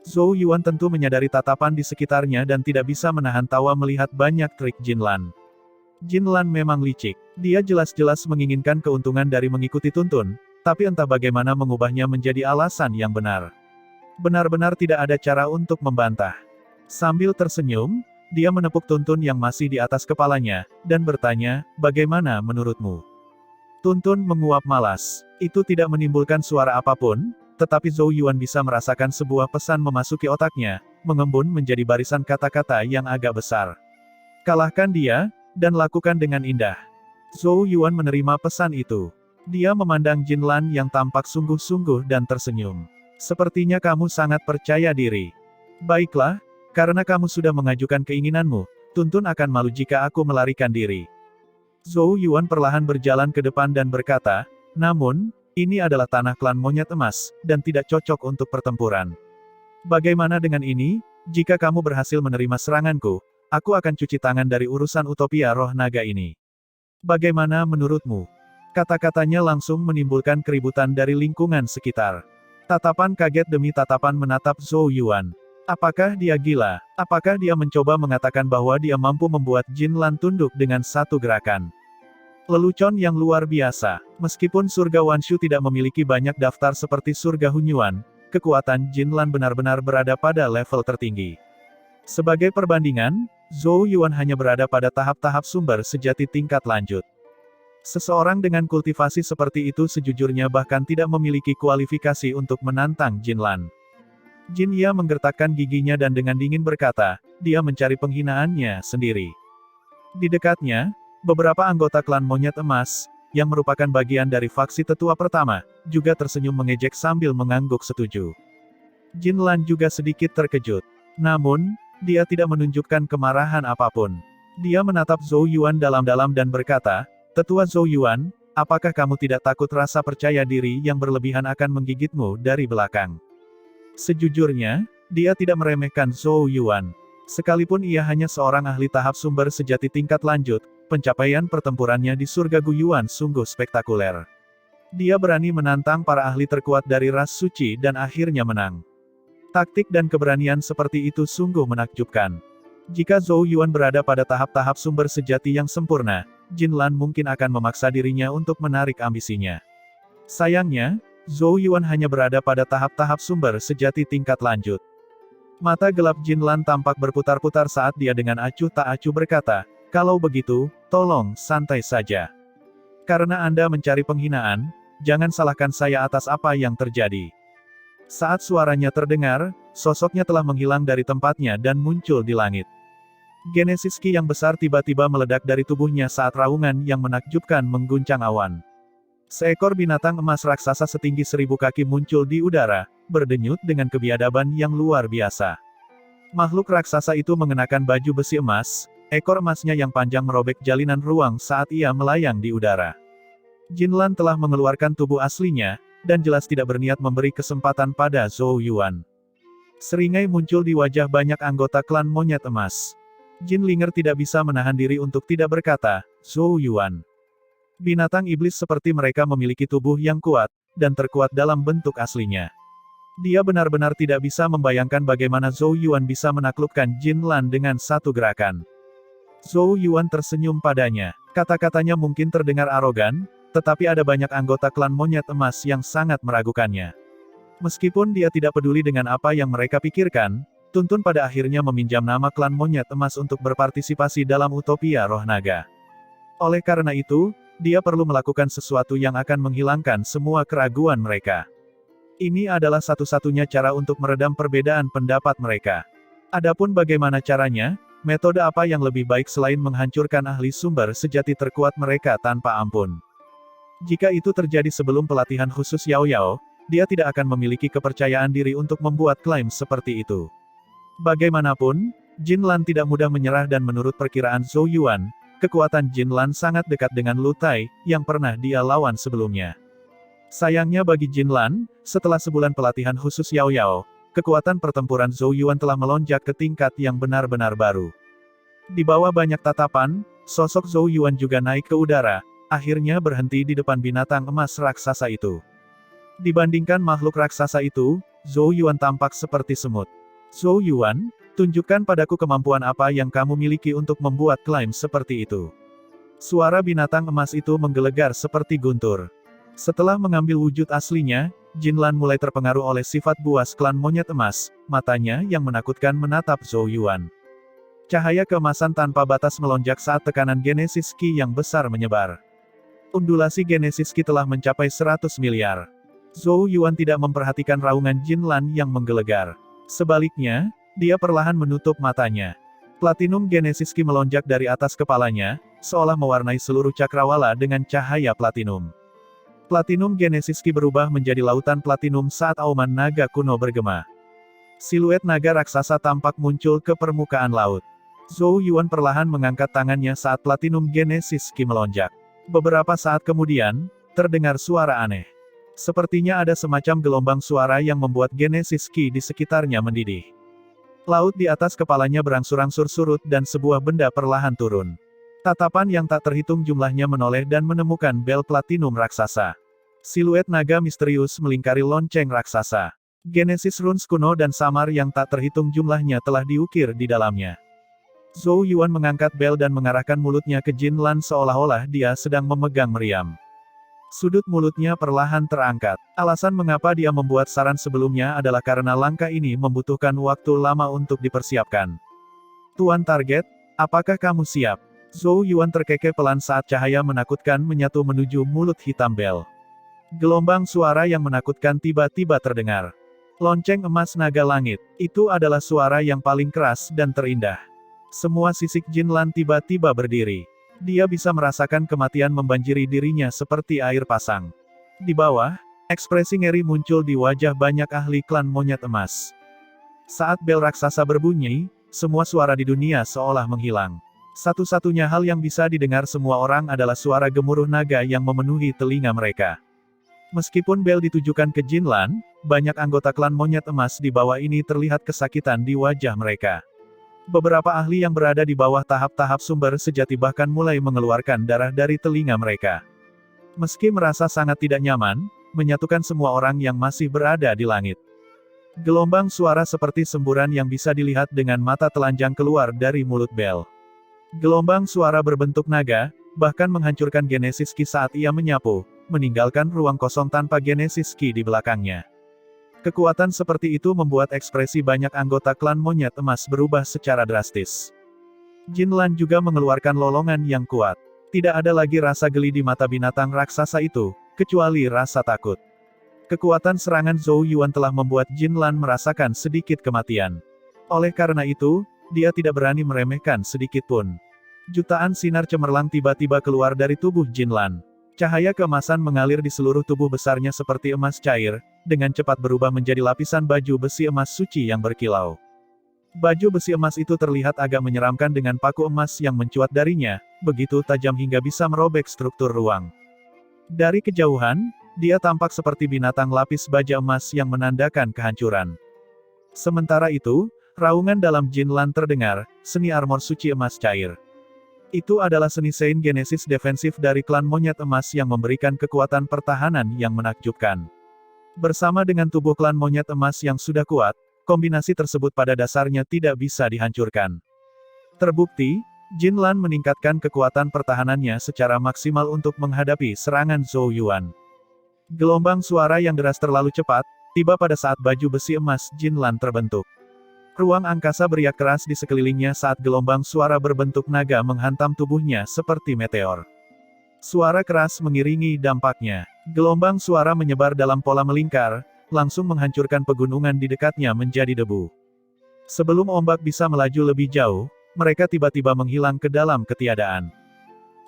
A: Zhou Yuan tentu menyadari tatapan di sekitarnya dan tidak bisa menahan tawa melihat banyak trik Jinlan. Jinlan memang licik. Dia jelas-jelas menginginkan keuntungan dari mengikuti Tuntun, tapi entah bagaimana mengubahnya menjadi alasan yang benar. Benar-benar tidak ada cara untuk membantah. Sambil tersenyum, dia menepuk Tuntun yang masih di atas kepalanya, dan bertanya, "Bagaimana menurutmu?" Tuntun menguap malas. Itu tidak menimbulkan suara apapun, tetapi Zhou Yuan bisa merasakan sebuah pesan memasuki otaknya, mengembun menjadi barisan kata-kata yang agak besar. "Kalahkan dia, dan lakukan dengan indah." Zhou Yuan menerima pesan itu. Dia memandang Jinlan yang tampak sungguh-sungguh dan tersenyum. "Sepertinya kamu sangat percaya diri. Baiklah, karena kamu sudah mengajukan keinginanmu, Tuntun akan malu jika aku melarikan diri." Zhou Yuan perlahan berjalan ke depan dan berkata, "Namun, ini adalah tanah klan monyet emas, dan tidak cocok untuk pertempuran. Bagaimana dengan ini, jika kamu berhasil menerima seranganku, aku akan cuci tangan dari urusan utopia roh naga ini. Bagaimana menurutmu?" Kata-katanya langsung menimbulkan keributan dari lingkungan sekitar. Tatapan kaget demi tatapan menatap Zhou Yuan. Apakah dia gila? Apakah dia mencoba mengatakan bahwa dia mampu membuat Jinlan tunduk dengan satu gerakan? Lelucon yang luar biasa. Meskipun surga Wanshu tidak memiliki banyak daftar seperti surga Hunyuan, kekuatan Jinlan benar-benar berada pada level tertinggi. Sebagai perbandingan, Zhou Yuan hanya berada pada tahap-tahap sumber sejati tingkat lanjut. Seseorang dengan kultivasi seperti itu sejujurnya bahkan tidak memiliki kualifikasi untuk menantang Jinlan. Jin Ya menggertakkan giginya dan dengan dingin berkata, dia mencari penghinaannya sendiri. Di dekatnya, beberapa anggota klan monyet emas, yang merupakan bagian dari faksi tetua pertama, juga tersenyum mengejek sambil mengangguk setuju. Jinlan juga sedikit terkejut. Namun, dia tidak menunjukkan kemarahan apapun. Dia menatap Zhou Yuan dalam-dalam dan berkata, "Tetua Zhou Yuan, apakah kamu tidak takut rasa percaya diri yang berlebihan akan menggigitmu dari belakang?" Sejujurnya, dia tidak meremehkan Zhou Yuan. Sekalipun ia hanya seorang ahli tahap sumber sejati tingkat lanjut, pencapaian pertempurannya di surga Guyuan sungguh spektakuler. Dia berani menantang para ahli terkuat dari ras suci dan akhirnya menang. Taktik dan keberanian seperti itu sungguh menakjubkan. Jika Zhou Yuan berada pada tahap-tahap sumber sejati yang sempurna, Jinlan mungkin akan memaksa dirinya untuk menarik ambisinya. Sayangnya, Zhou Yuan hanya berada pada tahap-tahap sumber sejati tingkat lanjut. Mata gelap Jinlan tampak berputar-putar saat dia dengan acuh tak acuh berkata, "Kalau begitu, tolong santai saja. Karena Anda mencari penghinaan, jangan salahkan saya atas apa yang terjadi." Saat suaranya terdengar, sosoknya telah menghilang dari tempatnya dan muncul di langit. Genesis Ki yang besar tiba-tiba meledak dari tubuhnya saat raungan yang menakjubkan mengguncang awan. Seekor binatang emas raksasa setinggi 1000 kaki muncul di udara, berdenyut dengan kebiadaban yang luar biasa. Makhluk raksasa itu mengenakan baju besi emas, ekor emasnya yang panjang merobek jalinan ruang saat ia melayang di udara. Jinlan telah mengeluarkan tubuh aslinya, dan jelas tidak berniat memberi kesempatan pada Zhou Yuan. Seringai muncul di wajah banyak anggota klan monyet emas. Jin Linger tidak bisa menahan diri untuk tidak berkata, "Zhou Yuan." Binatang iblis seperti mereka memiliki tubuh yang kuat, dan terkuat dalam bentuk aslinya. Dia benar-benar tidak bisa membayangkan bagaimana Zhou Yuan bisa menaklukkan Jin Lan dengan satu gerakan. Zhou Yuan tersenyum padanya. Kata-katanya mungkin terdengar arogan, tetapi ada banyak anggota klan monyet emas yang sangat meragukannya. Meskipun dia tidak peduli dengan apa yang mereka pikirkan, Tuntun pada akhirnya meminjam nama klan monyet emas untuk berpartisipasi dalam utopia roh naga. Oleh karena itu, dia perlu melakukan sesuatu yang akan menghilangkan semua keraguan mereka. Ini adalah satu-satunya cara untuk meredam perbedaan pendapat mereka. Adapun bagaimana caranya, metode apa yang lebih baik selain menghancurkan ahli sumber sejati terkuat mereka tanpa ampun. Jika itu terjadi sebelum pelatihan khusus Yao Yao, dia tidak akan memiliki kepercayaan diri untuk membuat klaim seperti itu. Bagaimanapun, Jin Lan tidak mudah menyerah dan menurut perkiraan Zhou Yuan, kekuatan Jin Lan sangat dekat dengan Lu Tai, yang pernah dia lawan sebelumnya. Sayangnya bagi Jin Lan, setelah sebulan pelatihan khusus Yao Yao, kekuatan pertempuran Zhou Yuan telah melonjak ke tingkat yang benar-benar baru. Di bawah banyak tatapan, sosok Zhou Yuan juga naik ke udara, akhirnya berhenti di depan binatang emas raksasa itu. Dibandingkan makhluk raksasa itu, Zhou Yuan tampak seperti semut. Zhou Yuan, tunjukkan padaku kemampuan apa yang kamu miliki untuk membuat klaim seperti itu. Suara binatang emas itu menggelegar seperti guntur. Setelah mengambil wujud aslinya, Jin Lan mulai terpengaruh oleh sifat buas klan monyet emas, matanya yang menakutkan menatap Zhou Yuan. Cahaya keemasan tanpa batas melonjak saat tekanan Genesis Ki yang besar menyebar. Undulasi Genesis Ki telah mencapai 100 miliar. Zhou Yuan tidak memperhatikan raungan Jin Lan yang menggelegar. Sebaliknya, dia perlahan menutup matanya. Platinum Genesis Ki melonjak dari atas kepalanya, seolah mewarnai seluruh cakrawala dengan cahaya platinum. Platinum Genesis Ki berubah menjadi lautan platinum saat auman naga kuno bergema. Siluet naga raksasa tampak muncul ke permukaan laut. Zhou Yuan perlahan mengangkat tangannya saat Platinum Genesis Ki melonjak. Beberapa saat kemudian, terdengar suara aneh. Sepertinya ada semacam gelombang suara yang membuat Genesis Ki di sekitarnya mendidih. Laut di atas kepalanya berangsur-angsur surut dan sebuah benda perlahan turun. Tatapan yang tak terhitung jumlahnya menoleh dan menemukan bel platinum raksasa. Siluet naga misterius melingkari lonceng raksasa. Genesis runes kuno dan samar yang tak terhitung jumlahnya telah diukir di dalamnya. Zhou Yuan mengangkat bel dan mengarahkan mulutnya ke Jin Lan seolah-olah dia sedang memegang meriam. Sudut mulutnya perlahan terangkat. Alasan mengapa dia membuat saran sebelumnya adalah karena langkah ini membutuhkan waktu lama untuk dipersiapkan. Tuan target, apakah kamu siap? Zhou Yuan terkekeh pelan saat cahaya menakutkan menyatu menuju mulut hitam bel. Gelombang suara yang menakutkan tiba-tiba terdengar. Lonceng emas naga langit, itu adalah suara yang paling keras dan terindah. Semua sisik Jin Lan tiba-tiba berdiri. Dia bisa merasakan kematian membanjiri dirinya seperti air pasang. Di bawah, ekspresi ngeri muncul di wajah banyak ahli klan monyet emas. Saat bel raksasa berbunyi, semua suara di dunia seolah menghilang. Satu-satunya hal yang bisa didengar semua orang adalah suara gemuruh naga yang memenuhi telinga mereka. Meskipun bel ditujukan ke Jin Lan, banyak anggota klan monyet emas di bawah ini terlihat kesakitan di wajah mereka. Beberapa ahli yang berada di bawah tahap-tahap sumber sejati bahkan mulai mengeluarkan darah dari telinga mereka. Meski merasa sangat tidak nyaman, menyatukan semua orang yang masih berada di langit. Gelombang suara seperti semburan yang bisa dilihat dengan mata telanjang keluar dari mulut bel. Gelombang suara berbentuk naga, bahkan menghancurkan Genesis Ki saat ia menyapu, meninggalkan ruang kosong tanpa Genesis Ki di belakangnya. Kekuatan seperti itu membuat ekspresi banyak anggota klan monyet emas berubah secara drastis. Jin Lan juga mengeluarkan lolongan yang kuat. Tidak ada lagi rasa geli di mata binatang raksasa itu, kecuali rasa takut. Kekuatan serangan Zhou Yuan telah membuat Jin Lan merasakan sedikit kematian. Oleh karena itu, dia tidak berani meremehkan sedikit pun. Jutaan sinar cemerlang tiba-tiba keluar dari tubuh Jin Lan. Cahaya keemasan mengalir di seluruh tubuh besarnya seperti emas cair, dengan cepat berubah menjadi lapisan baju besi emas suci yang berkilau. Baju besi emas itu terlihat agak menyeramkan dengan paku emas yang mencuat darinya, begitu tajam hingga bisa merobek struktur ruang. Dari kejauhan, dia tampak seperti binatang lapis baja emas yang menandakan kehancuran. Sementara itu, raungan dalam Jin Lan terdengar, seni armor suci emas cair. Itu adalah seni Sein Genesis defensif dari klan monyet emas yang memberikan kekuatan pertahanan yang menakjubkan. Bersama dengan tubuh klan monyet emas yang sudah kuat, kombinasi tersebut pada dasarnya tidak bisa dihancurkan. Terbukti, Jin Lan meningkatkan kekuatan pertahanannya secara maksimal untuk menghadapi serangan Zhou Yuan. Gelombang suara yang deras terlalu cepat, tiba pada saat baju besi emas Jin Lan terbentuk. Ruang angkasa beriak keras di sekelilingnya saat gelombang suara berbentuk naga menghantam tubuhnya seperti meteor. Suara keras mengiringi dampaknya. Gelombang suara menyebar dalam pola melingkar, langsung menghancurkan pegunungan di dekatnya menjadi debu. Sebelum ombak bisa melaju lebih jauh, mereka tiba-tiba menghilang ke dalam ketiadaan.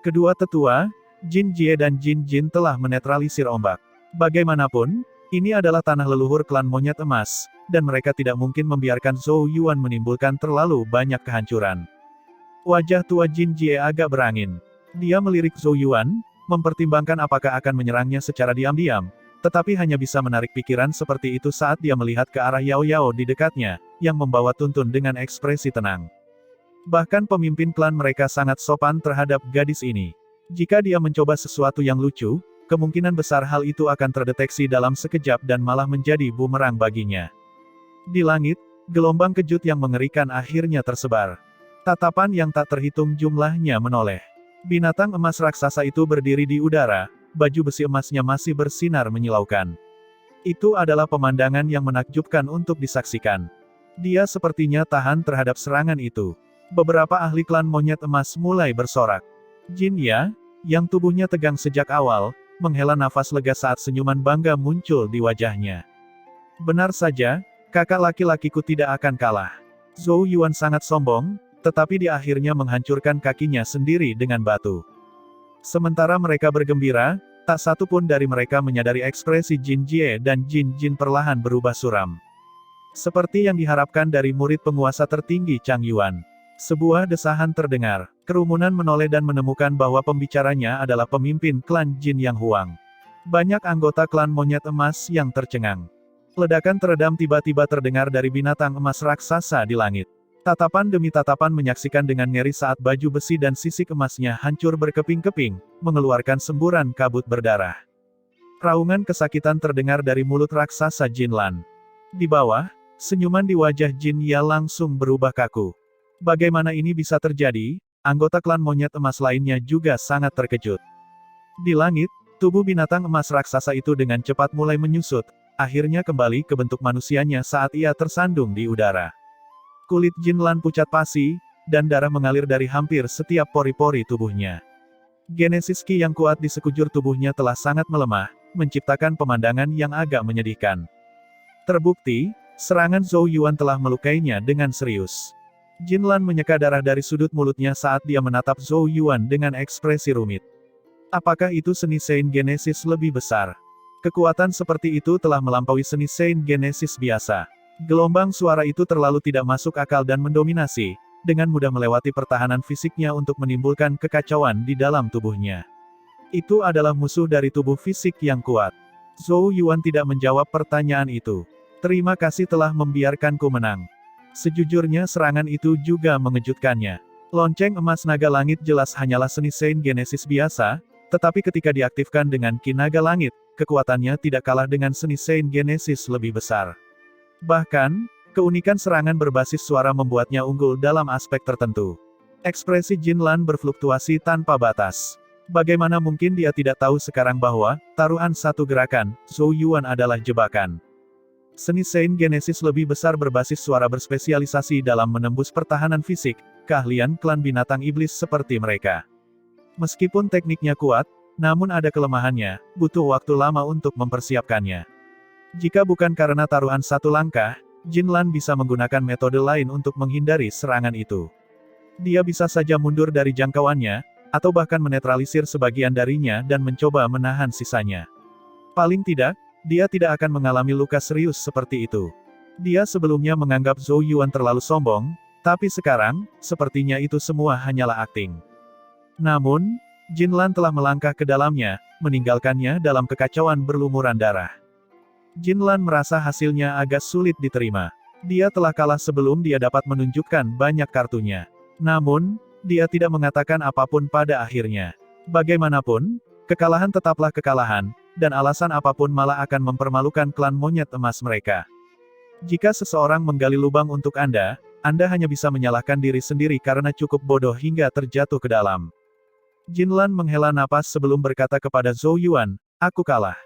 A: Kedua tetua, Jin Jie dan Jin Jin telah menetralisir ombak. Bagaimanapun, ini adalah tanah leluhur klan monyet emas, dan mereka tidak mungkin membiarkan Zhou Yuan menimbulkan terlalu banyak kehancuran. Wajah tua Jin Jie agak berangin. Dia melirik Zhou Yuan, mempertimbangkan apakah akan menyerangnya secara diam-diam, tetapi hanya bisa menarik pikiran seperti itu saat dia melihat ke arah Yao Yao di dekatnya, yang membawa tuntun dengan ekspresi tenang. Bahkan pemimpin klan mereka sangat sopan terhadap gadis ini. Jika dia mencoba sesuatu yang lucu, kemungkinan besar hal itu akan terdeteksi dalam sekejap dan malah menjadi bumerang baginya. Di langit, gelombang kejut yang mengerikan akhirnya tersebar. Tatapan yang tak terhitung jumlahnya menoleh. Binatang emas raksasa itu berdiri di udara, baju besi emasnya masih bersinar menyilaukan. Itu adalah pemandangan yang menakjubkan untuk disaksikan. Dia sepertinya tahan terhadap serangan itu. Beberapa ahli klan monyet emas mulai bersorak. Jin Ya, yang tubuhnya tegang sejak awal, menghela nafas lega saat senyuman bangga muncul di wajahnya. Benar saja, kakak laki-lakiku tidak akan kalah. Zhou Yuan sangat sombong, tetapi dia akhirnya menghancurkan kakinya sendiri dengan batu. Sementara mereka bergembira, tak satu pun dari mereka menyadari ekspresi Jin Jie dan Jin Jin perlahan berubah suram. Seperti yang diharapkan dari murid penguasa tertinggi Chang Yuan. Sebuah desahan terdengar. Kerumunan menoleh dan menemukan bahwa pembicaranya adalah pemimpin klan Jin Yang Huang. Banyak anggota klan monyet emas yang tercengang. Ledakan teredam tiba-tiba terdengar dari binatang emas raksasa di langit. Tatapan demi tatapan menyaksikan dengan ngeri saat baju besi dan sisik emasnya hancur berkeping-keping, mengeluarkan semburan kabut berdarah. Raungan kesakitan terdengar dari mulut raksasa Jin Lan. Di bawah, senyuman di wajah Jin Ya langsung berubah kaku. Bagaimana ini bisa terjadi? Anggota klan monyet emas lainnya juga sangat terkejut. Di langit, tubuh binatang emas raksasa itu dengan cepat mulai menyusut, akhirnya kembali ke bentuk manusianya saat ia tersandung di udara. Kulit Jin Lan pucat pasi, dan darah mengalir dari hampir setiap pori-pori tubuhnya. Genesis Ki yang kuat di sekujur tubuhnya telah sangat melemah, menciptakan pemandangan yang agak menyedihkan. Terbukti, serangan Zhou Yuan telah melukainya dengan serius. Jin Lan menyeka darah dari sudut mulutnya saat dia menatap Zhou Yuan dengan ekspresi rumit. Apakah itu seni Sein Genesis lebih besar? Kekuatan seperti itu telah melampaui seni Sein Genesis biasa. Gelombang suara itu terlalu tidak masuk akal dan mendominasi, dengan mudah melewati pertahanan fisiknya untuk menimbulkan kekacauan di dalam tubuhnya. Itu adalah musuh dari tubuh fisik yang kuat. Zhou Yuan tidak menjawab pertanyaan itu. Terima kasih telah membiarkanku menang. Sejujurnya serangan itu juga mengejutkannya. Lonceng emas naga langit jelas hanyalah seni Sein Genesis biasa, tetapi ketika diaktifkan dengan Ki Naga Langit, kekuatannya tidak kalah dengan seni Sein Genesis lebih besar. Bahkan, keunikan serangan berbasis suara membuatnya unggul dalam aspek tertentu. Ekspresi Jin Lan berfluktuasi tanpa batas. Bagaimana mungkin dia tidak tahu sekarang bahwa, taruhan satu gerakan, Zhou Yuan adalah jebakan. Seni Sein Genesis lebih besar berbasis suara berspesialisasi dalam menembus pertahanan fisik, keahlian klan binatang iblis seperti mereka. Meskipun tekniknya kuat, namun ada kelemahannya, butuh waktu lama untuk mempersiapkannya. Jika bukan karena taruhan satu langkah, Jinlan bisa menggunakan metode lain untuk menghindari serangan itu. Dia bisa saja mundur dari jangkauannya, atau bahkan menetralisir sebagian darinya dan mencoba menahan sisanya. Paling tidak, dia tidak akan mengalami luka serius seperti itu. Dia sebelumnya menganggap Zhou Yuan terlalu sombong, tapi sekarang, sepertinya itu semua hanyalah akting. Namun, Jinlan telah melangkah ke dalamnya, meninggalkannya dalam kekacauan berlumuran darah. Jinlan merasa hasilnya agak sulit diterima. Dia telah kalah sebelum dia dapat menunjukkan banyak kartunya. Namun, dia tidak mengatakan apapun pada akhirnya. Bagaimanapun, kekalahan tetaplah kekalahan, dan alasan apapun malah akan mempermalukan klan monyet emas mereka. Jika seseorang menggali lubang untuk Anda hanya bisa menyalahkan diri sendiri karena cukup bodoh hingga terjatuh ke dalam. Jinlan menghela napas sebelum berkata kepada Zhou Yuan, "Aku kalah.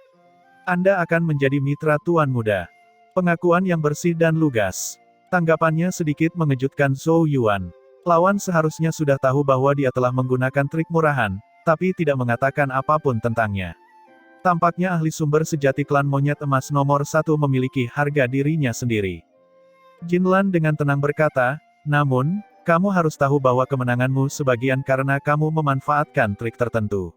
A: Anda akan menjadi mitra Tuan Muda." Pengakuan yang bersih dan lugas. Tanggapannya sedikit mengejutkan Zhou Yuan. Lawan seharusnya sudah tahu bahwa dia telah menggunakan trik murahan, tapi tidak mengatakan apapun tentangnya. Tampaknya ahli sumber sejati klan monyet emas nomor 1 memiliki harga dirinya sendiri. Jinlan dengan tenang berkata, "Namun, kamu harus tahu bahwa kemenanganmu sebagian karena kamu memanfaatkan trik tertentu.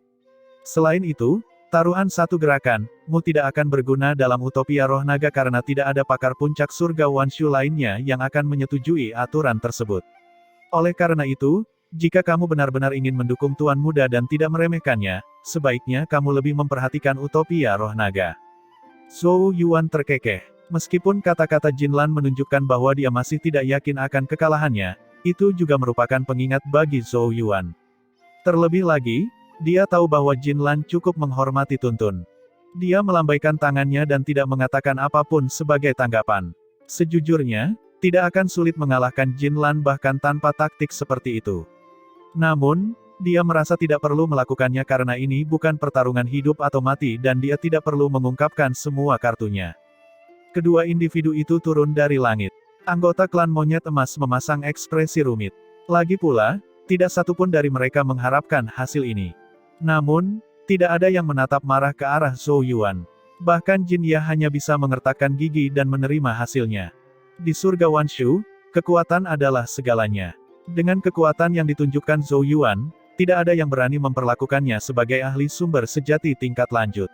A: Selain itu, taruhan satu gerakan,mu tidak akan berguna dalam utopia roh naga karena tidak ada pakar puncak surga Wanshu lainnya yang akan menyetujui aturan tersebut. Oleh karena itu, jika kamu benar-benar ingin mendukung Tuan Muda dan tidak meremehkannya, sebaiknya kamu lebih memperhatikan utopia roh naga." Zhou Yuan terkekeh. Meskipun kata-kata Jinlan menunjukkan bahwa dia masih tidak yakin akan kekalahannya, itu juga merupakan pengingat bagi Zhou Yuan. Terlebih lagi, dia tahu bahwa Jinlan cukup menghormati Tuntun. Dia melambaikan tangannya dan tidak mengatakan apapun sebagai tanggapan. Sejujurnya, tidak akan sulit mengalahkan Jinlan bahkan tanpa taktik seperti itu. Namun, dia merasa tidak perlu melakukannya karena ini bukan pertarungan hidup atau mati dan dia tidak perlu mengungkapkan semua kartunya. Kedua individu itu turun dari langit. Anggota klan monyet emas memasang ekspresi rumit. Lagi pula, tidak satupun dari mereka mengharapkan hasil ini. Namun, tidak ada yang menatap marah ke arah Zhou Yuan. Bahkan Jin Ye hanya bisa mengertakkan gigi dan menerima hasilnya. Di surga Wanshu, kekuatan adalah segalanya. Dengan kekuatan yang ditunjukkan Zhou Yuan, tidak ada yang berani memperlakukannya sebagai ahli sumber sejati tingkat lanjut.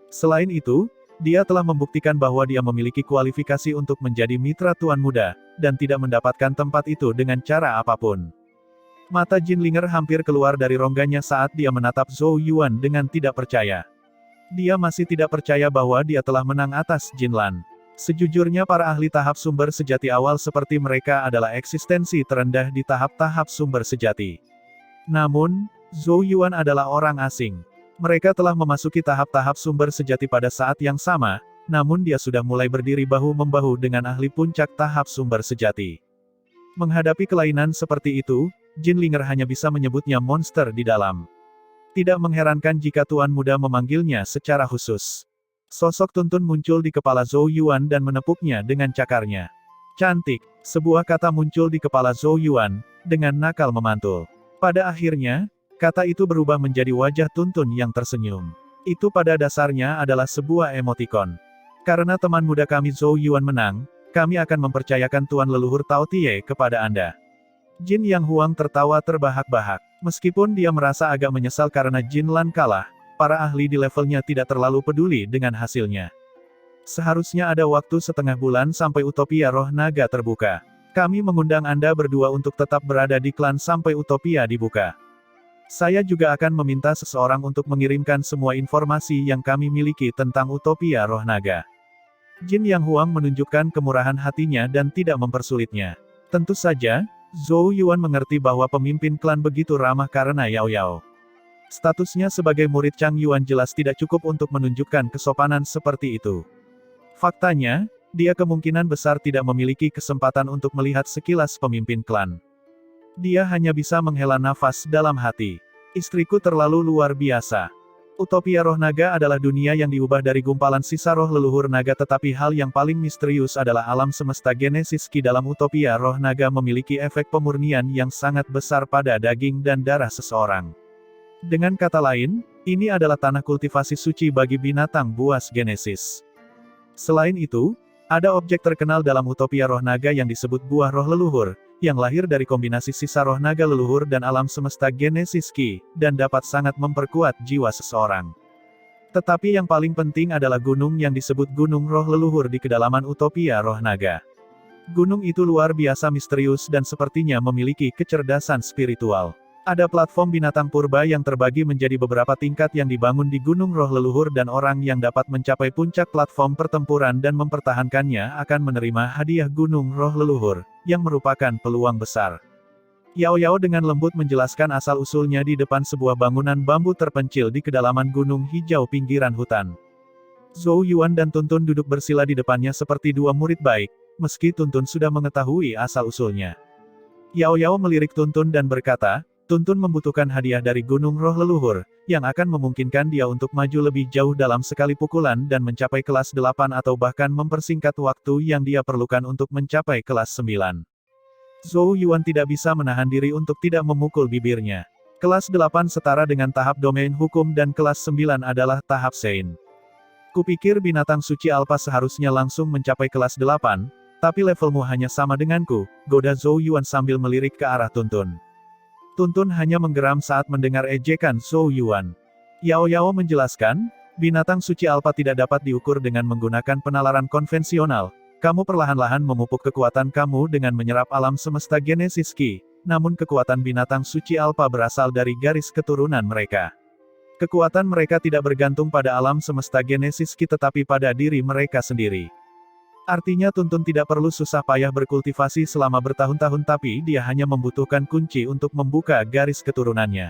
A: Selain itu, dia telah membuktikan bahwa dia memiliki kualifikasi untuk menjadi mitra Tuan Muda, dan tidak mendapatkan tempat itu dengan cara apapun. Mata Jinlinger hampir keluar dari rongganya saat dia menatap Zhou Yuan dengan tidak percaya. Dia masih tidak percaya bahwa dia telah menang atas Jinlan. Sejujurnya para ahli tahap sumber sejati awal seperti mereka adalah eksistensi terendah di tahap-tahap sumber sejati. Namun, Zhou Yuan adalah orang asing. Mereka telah memasuki tahap-tahap sumber sejati pada saat yang sama, namun dia sudah mulai berdiri bahu-membahu dengan ahli puncak tahap sumber sejati. Menghadapi kelainan seperti itu, Jinlinger hanya bisa menyebutnya monster di dalam. Tidak mengherankan jika Tuan Muda memanggilnya secara khusus. Sosok Tuntun muncul di kepala Zhou Yuan dan menepuknya dengan cakarnya. Cantik, sebuah kata muncul di kepala Zhou Yuan, dengan nakal memantul. Pada akhirnya, kata itu berubah menjadi wajah Tuntun yang tersenyum. Itu pada dasarnya adalah sebuah emotikon. Karena teman muda kami Zhou Yuan menang, kami akan mempercayakan Tuan Leluhur Tao Tie kepada Anda. Jin Yang Huang tertawa terbahak-bahak. Meskipun dia merasa agak menyesal karena Jinlan kalah, para ahli di levelnya tidak terlalu peduli dengan hasilnya. Seharusnya ada waktu setengah bulan sampai utopia roh naga terbuka. Kami mengundang Anda berdua untuk tetap berada di klan sampai utopia dibuka. Saya juga akan meminta seseorang untuk mengirimkan semua informasi yang kami miliki tentang utopia roh naga. Jin Yang Huang menunjukkan kemurahan hatinya dan tidak mempersulitnya. Tentu saja, Zhou Yuan mengerti bahwa pemimpin klan begitu ramah karena Yao Yao. Statusnya sebagai murid Chang Yuan jelas tidak cukup untuk menunjukkan kesopanan seperti itu. Faktanya, dia kemungkinan besar tidak memiliki kesempatan untuk melihat sekilas pemimpin klan. Dia hanya bisa menghela nafas dalam hati. Istriku terlalu luar biasa. Utopia roh naga adalah dunia yang diubah dari gumpalan sisa roh leluhur naga, tetapi hal yang paling misterius adalah alam semesta Genesis Ki. Dalam utopia roh naga memiliki efek pemurnian yang sangat besar pada daging dan darah seseorang. Dengan kata lain, ini adalah tanah kultivasi suci bagi binatang buas Genesis. Selain itu, ada objek terkenal dalam utopia roh naga yang disebut buah roh leluhur, yang lahir dari kombinasi sisa roh naga leluhur dan alam semesta Genesis Ki, dan dapat sangat memperkuat jiwa seseorang. Tetapi yang paling penting adalah gunung yang disebut Gunung Roh Leluhur di kedalaman utopia roh naga. Gunung itu luar biasa misterius dan sepertinya memiliki kecerdasan spiritual. Ada platform binatang purba yang terbagi menjadi beberapa tingkat yang dibangun di Gunung Roh Leluhur dan orang yang dapat mencapai puncak platform pertempuran dan mempertahankannya akan menerima hadiah Gunung Roh Leluhur, yang merupakan peluang besar. Yao Yao dengan lembut menjelaskan asal-usulnya di depan sebuah bangunan bambu terpencil di kedalaman gunung hijau pinggiran hutan. Zhou Yuan dan Tuntun duduk bersila di depannya seperti dua murid baik, meski Tuntun sudah mengetahui asal-usulnya. Yao Yao melirik Tuntun dan berkata, Tuntun membutuhkan hadiah dari Gunung Roh Leluhur, yang akan memungkinkan dia untuk maju lebih jauh dalam sekali pukulan dan mencapai kelas 8 atau bahkan mempersingkat waktu yang dia perlukan untuk mencapai kelas 9. Zhou Yuan tidak bisa menahan diri untuk tidak memukul bibirnya. Kelas 8 setara dengan tahap domain hukum dan kelas 9 adalah tahap Sein. Kupikir binatang suci alpha seharusnya langsung mencapai kelas 8, tapi levelmu hanya sama denganku, goda Zhou Yuan sambil melirik ke arah Tuntun. Tuntun hanya menggeram saat mendengar ejekan Zhou Yuan. Yao Yao menjelaskan, binatang suci alpha tidak dapat diukur dengan menggunakan penalaran konvensional. Kamu perlahan-lahan memupuk kekuatan kamu dengan menyerap alam semesta Genesis Ki, namun kekuatan binatang suci alpha berasal dari garis keturunan mereka. Kekuatan mereka tidak bergantung pada alam semesta Genesis Ki tetapi pada diri mereka sendiri. Artinya Tuntun tidak perlu susah payah berkultivasi selama bertahun-tahun tapi dia hanya membutuhkan kunci untuk membuka garis keturunannya.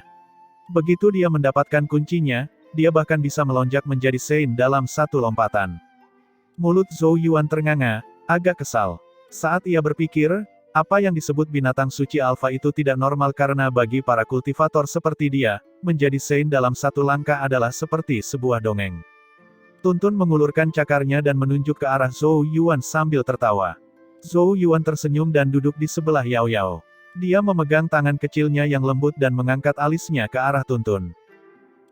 A: Begitu dia mendapatkan kuncinya, dia bahkan bisa melonjak menjadi Sein dalam satu lompatan. Mulut Zhou Yuan ternganga, agak kesal. Saat ia berpikir, apa yang disebut binatang suci alfa itu tidak normal karena bagi para kultivator seperti dia, menjadi Sein dalam satu langkah adalah seperti sebuah dongeng. Tuntun mengulurkan cakarnya dan menunjuk ke arah Zhou Yuan sambil tertawa. Zhou Yuan tersenyum dan duduk di sebelah Yao Yao. Dia memegang tangan kecilnya yang lembut dan mengangkat alisnya ke arah Tuntun.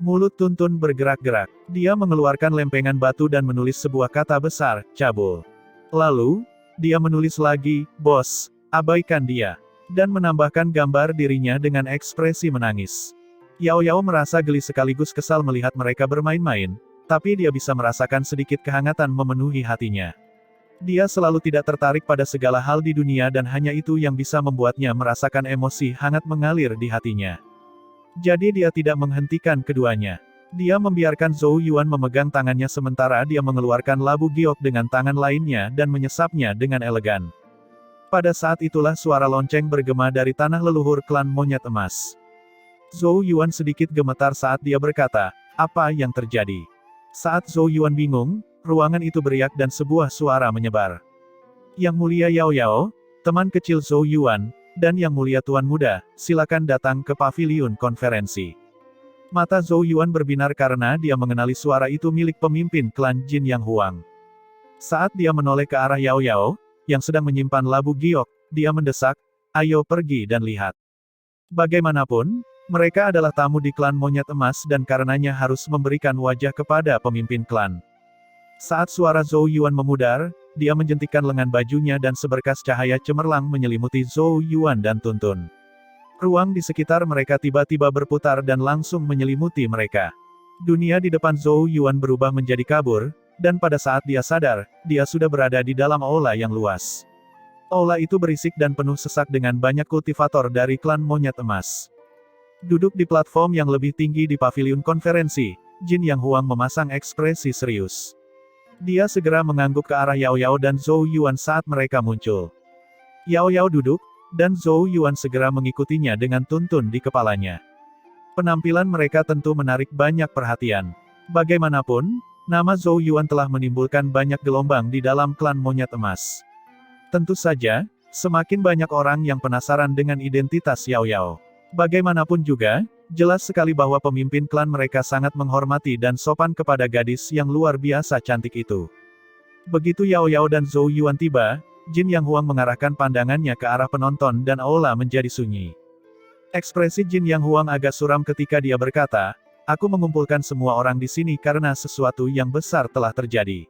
A: Mulut Tuntun bergerak-gerak. Dia mengeluarkan lempengan batu dan menulis sebuah kata besar, cabul. Lalu, dia menulis lagi, bos, abaikan dia. Dan menambahkan gambar dirinya dengan ekspresi menangis. Yao Yao merasa geli sekaligus kesal melihat mereka bermain-main. Tapi dia bisa merasakan sedikit kehangatan memenuhi hatinya. Dia selalu tidak tertarik pada segala hal di dunia dan hanya itu yang bisa membuatnya merasakan emosi hangat mengalir di hatinya. Jadi dia tidak menghentikan keduanya. Dia membiarkan Zhou Yuan memegang tangannya sementara dia mengeluarkan labu giok dengan tangan lainnya dan menyesapnya dengan elegan. Pada saat itulah suara lonceng bergema dari tanah leluhur klan monyet emas. Zhou Yuan sedikit gemetar saat dia berkata, apa yang terjadi? Saat Zhou Yuan bingung, ruangan itu beriak dan sebuah suara menyebar. Yang mulia Yao Yao, teman kecil Zhou Yuan, dan yang mulia Tuan Muda, silakan datang ke paviliun konferensi. Mata Zhou Yuan berbinar karena dia mengenali suara itu milik pemimpin klan Jin Yang Huang. Saat dia menoleh ke arah Yao Yao, yang sedang menyimpan labu giok, dia mendesak, ayo pergi dan lihat. Bagaimanapun, mereka adalah tamu di klan monyet emas dan karenanya harus memberikan wajah kepada pemimpin klan. Saat suara Zhou Yuan memudar, dia menjentikkan lengan bajunya dan seberkas cahaya cemerlang menyelimuti Zhou Yuan dan Tuntun. Ruang di sekitar mereka tiba-tiba berputar dan langsung menyelimuti mereka. Dunia di depan Zhou Yuan berubah menjadi kabur, dan pada saat dia sadar, dia sudah berada di dalam aula yang luas. Aula itu berisik dan penuh sesak dengan banyak kultivator dari klan monyet emas. Duduk di platform yang lebih tinggi di paviliun konferensi, Jin Yang Huang memasang ekspresi serius. Dia segera mengangguk ke arah Yao Yao dan Zhou Yuan saat mereka muncul. Yao Yao duduk, dan Zhou Yuan segera mengikutinya dengan Tuntun di kepalanya. Penampilan mereka tentu menarik banyak perhatian. Bagaimanapun, nama Zhou Yuan telah menimbulkan banyak gelombang di dalam klan monyet emas. Tentu saja, semakin banyak orang yang penasaran dengan identitas Yao Yao. Bagaimanapun juga, jelas sekali bahwa pemimpin klan mereka sangat menghormati dan sopan kepada gadis yang luar biasa cantik itu. Begitu Yao Yao dan Zhou Yuan tiba, Jin Yang Huang mengarahkan pandangannya ke arah penonton dan aula menjadi sunyi. Ekspresi Jin Yang Huang agak suram ketika dia berkata, aku mengumpulkan semua orang di sini karena sesuatu yang besar telah terjadi.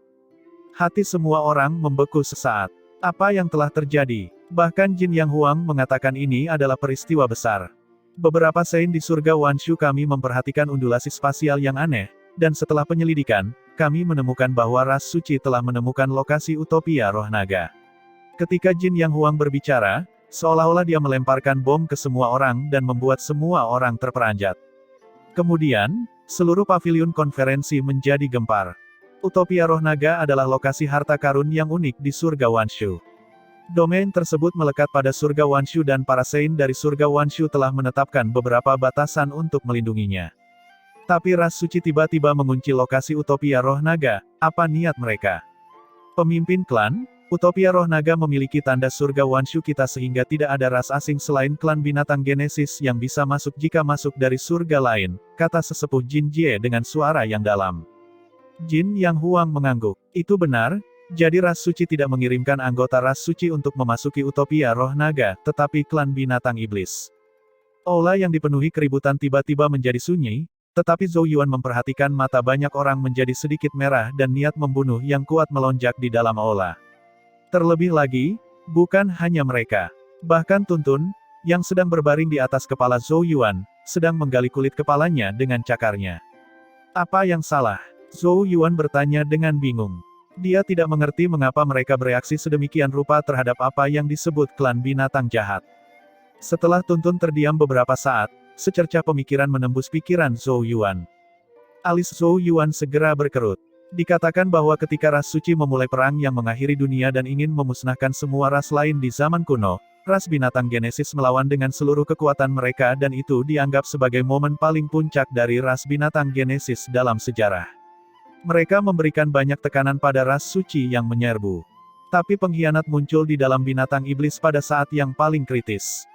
A: Hati semua orang membeku sesaat. Apa yang telah terjadi? Bahkan Jin Yang Huang mengatakan ini adalah peristiwa besar. Beberapa saint di surga Wanshu kami memperhatikan undulasi spasial yang aneh, dan setelah penyelidikan, kami menemukan bahwa ras suci telah menemukan lokasi utopia roh naga. Ketika Jin Yang Huang berbicara, seolah-olah dia melemparkan bom ke semua orang dan membuat semua orang terperanjat. Kemudian, seluruh paviliun konferensi menjadi gempar. Utopia roh naga adalah lokasi harta karun yang unik di surga Wanshu. Domain tersebut melekat pada surga Wanshu dan para saint dari surga Wanshu telah menetapkan beberapa batasan untuk melindunginya. Tapi ras suci tiba-tiba mengunci lokasi utopia roh naga. Apa niat mereka? Pemimpin klan, utopia roh naga memiliki tanda surga Wanshu kita sehingga tidak ada ras asing selain klan binatang Genesis yang bisa masuk jika masuk dari surga lain, kata sesepuh Jin Jie dengan suara yang dalam. Jin Yang Huang mengangguk. Itu benar, jadi ras suci tidak mengirimkan anggota ras suci untuk memasuki utopia roh naga, tetapi klan binatang iblis. Aula yang dipenuhi keributan tiba-tiba menjadi sunyi, tetapi Zhou Yuan memperhatikan mata banyak orang menjadi sedikit merah dan niat membunuh yang kuat melonjak di dalam aula. Terlebih lagi, bukan hanya mereka. Bahkan Tuntun, yang sedang berbaring di atas kepala Zhou Yuan, sedang menggali kulit kepalanya dengan cakarnya. Apa yang salah? Zhou Yuan bertanya dengan bingung. Dia tidak mengerti mengapa mereka bereaksi sedemikian rupa terhadap apa yang disebut klan binatang jahat. Setelah Tuntun terdiam beberapa saat, secercah pemikiran menembus pikiran Zhou Yuan. Alis Zhou Yuan segera berkerut. Dikatakan bahwa ketika ras suci memulai perang yang mengakhiri dunia dan ingin memusnahkan semua ras lain di zaman kuno, ras binatang Genesis melawan dengan seluruh kekuatan mereka dan itu dianggap sebagai momen paling puncak dari ras binatang Genesis dalam sejarah. Mereka memberikan banyak tekanan pada ras suci yang menyerbu. Tapi pengkhianat muncul di dalam binatang iblis pada saat yang paling kritis.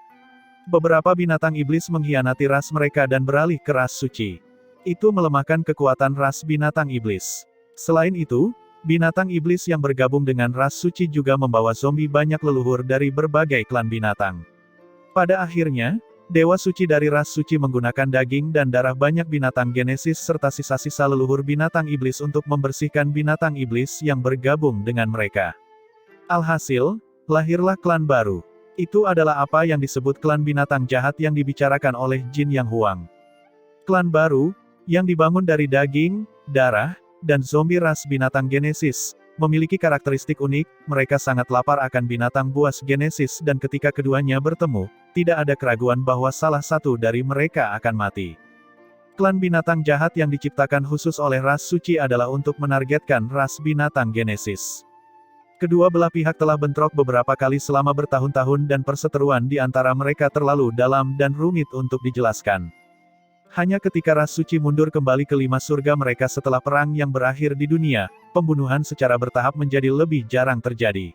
A: Beberapa binatang iblis mengkhianati ras mereka dan beralih ke ras suci. Itu melemahkan kekuatan ras binatang iblis. Selain itu, binatang iblis yang bergabung dengan ras suci juga membawa zombie banyak leluhur dari berbagai klan binatang. Pada akhirnya, Dewa suci dari ras suci menggunakan daging dan darah banyak binatang Genesis serta sisa-sisa leluhur binatang iblis untuk membersihkan binatang iblis yang bergabung dengan mereka. Alhasil, lahirlah klan baru. Itu adalah apa yang disebut klan binatang jahat yang dibicarakan oleh Jin Yang Huang. Klan baru, yang dibangun dari daging, darah, dan zombie ras binatang Genesis, memiliki karakteristik unik, mereka sangat lapar akan binatang buas Genesis dan ketika keduanya bertemu, tidak ada keraguan bahwa salah satu dari mereka akan mati. Klan binatang jahat yang diciptakan khusus oleh ras suci adalah untuk menargetkan ras binatang Genesis. Kedua belah pihak telah bentrok beberapa kali selama bertahun-tahun dan perseteruan di antara mereka terlalu dalam dan rumit untuk dijelaskan. Hanya ketika ras suci mundur kembali ke 5 surga mereka setelah perang yang berakhir di dunia, pembunuhan secara bertahap menjadi lebih jarang terjadi.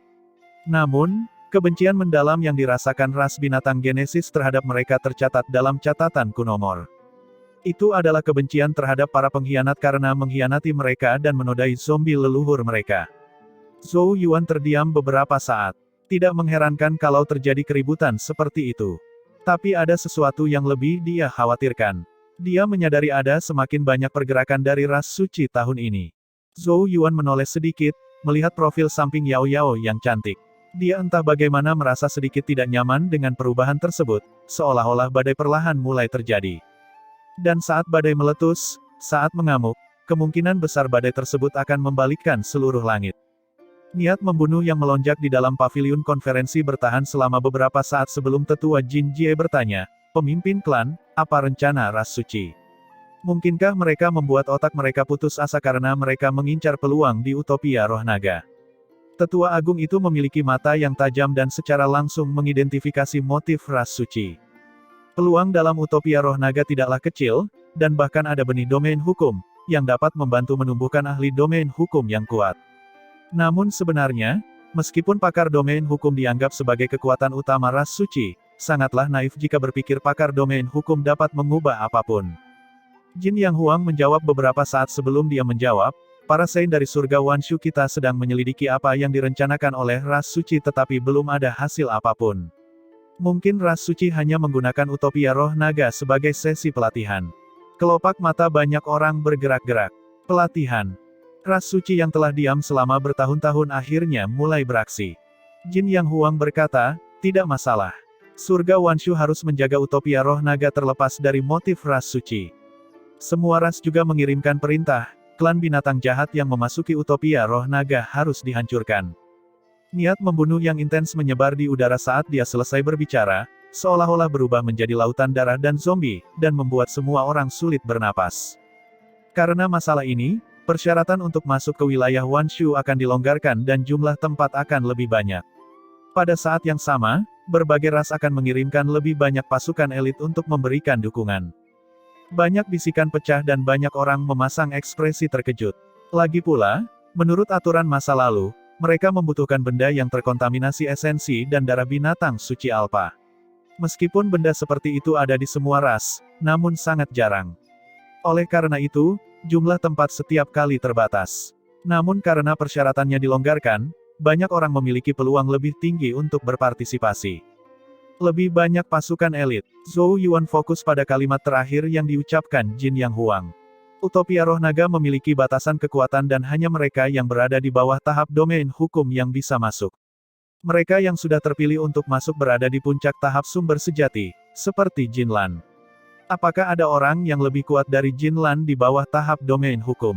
A: Namun, kebencian mendalam yang dirasakan ras binatang Genesis terhadap mereka tercatat dalam catatan kunomor. Itu adalah kebencian terhadap para pengkhianat karena mengkhianati mereka dan menodai zombie leluhur mereka. Zhou Yuan terdiam beberapa saat. Tidak mengherankan kalau terjadi keributan seperti itu. Tapi ada sesuatu yang lebih dia khawatirkan. Dia menyadari ada semakin banyak pergerakan dari ras suci tahun ini. Zhou Yuan menoleh sedikit, melihat profil samping Yao Yao yang cantik. Dia entah bagaimana merasa sedikit tidak nyaman dengan perubahan tersebut, seolah-olah badai perlahan mulai terjadi. Dan saat badai meletus, saat mengamuk, kemungkinan besar badai tersebut akan membalikkan seluruh langit. Niat membunuh yang melonjak di dalam paviliun konferensi bertahan selama beberapa saat sebelum tetua Jin Jie bertanya, pemimpin klan, apa rencana ras suci? Mungkinkah mereka membuat otak mereka putus asa karena mereka mengincar peluang di utopia roh naga? Tetua agung itu memiliki mata yang tajam dan secara langsung mengidentifikasi motif ras suci. Peluang dalam utopia roh naga tidaklah kecil, dan bahkan ada benih domain hukum, yang dapat membantu menumbuhkan ahli domain hukum yang kuat. Namun sebenarnya, meskipun pakar domain hukum dianggap sebagai kekuatan utama ras suci, sangatlah naif jika berpikir pakar domain hukum dapat mengubah apapun. Jin Yang Huang menjawab beberapa saat sebelum dia menjawab, para saint dari surga Wanshu kita sedang menyelidiki apa yang direncanakan oleh ras suci tetapi belum ada hasil apapun. Mungkin ras suci hanya menggunakan utopia roh naga sebagai sesi pelatihan. Kelopak mata banyak orang bergerak-gerak. Pelatihan. Ras suci yang telah diam selama bertahun-tahun akhirnya mulai beraksi. Jin Yang Huang berkata, tidak masalah. Surga Wanshu harus menjaga utopia roh naga terlepas dari motif ras suci. Semua ras juga mengirimkan perintah, klan binatang jahat yang memasuki utopia roh naga harus dihancurkan. Niat membunuh yang intens menyebar di udara saat dia selesai berbicara, seolah-olah berubah menjadi lautan darah dan zombie, dan membuat semua orang sulit bernapas. Karena masalah ini, persyaratan untuk masuk ke wilayah Wanshu akan dilonggarkan dan jumlah tempat akan lebih banyak. Pada saat yang sama, berbagai ras akan mengirimkan lebih banyak pasukan elit untuk memberikan dukungan. Banyak bisikan pecah dan banyak orang memasang ekspresi terkejut. Lagi pula, menurut aturan masa lalu, mereka membutuhkan benda yang terkontaminasi esensi dan darah binatang suci alpha. Meskipun benda seperti itu ada di semua ras, namun sangat jarang. Oleh karena itu, jumlah tempat setiap kali terbatas. Namun karena persyaratannya dilonggarkan, banyak orang memiliki peluang lebih tinggi untuk berpartisipasi. Lebih banyak pasukan elit. Zhou Yuan fokus pada kalimat terakhir yang diucapkan Jin Yang Huang. Utopia roh naga memiliki batasan kekuatan dan hanya mereka yang berada di bawah tahap domain hukum yang bisa masuk. Mereka yang sudah terpilih untuk masuk berada di puncak tahap sumber sejati, seperti Jin Lan. Apakah ada orang yang lebih kuat dari Jin Lan di bawah tahap domain hukum?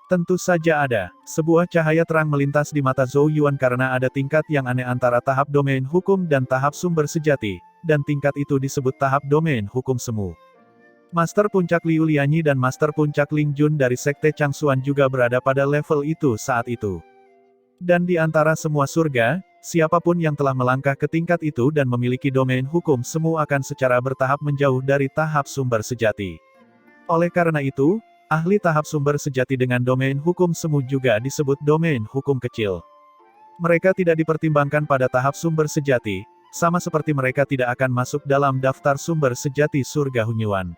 A: Tentu saja ada. Sebuah cahaya terang melintas di mata Zhou Yuan karena ada tingkat yang aneh antara tahap domain hukum dan tahap sumber sejati, dan tingkat itu disebut tahap domain hukum semu. Master Puncak Liu Lianyi dan Master Puncak Ling Jun dari Sekte Changsuan juga berada pada level itu saat itu. Dan di antara semua surga, siapapun yang telah melangkah ke tingkat itu dan memiliki domain hukum semu akan secara bertahap menjauh dari tahap sumber sejati. Oleh karena itu, ahli tahap sumber sejati dengan domain hukum semu juga disebut domain hukum kecil. Mereka tidak dipertimbangkan pada tahap sumber sejati, sama seperti mereka tidak akan masuk dalam daftar sumber sejati surga Hunyuan.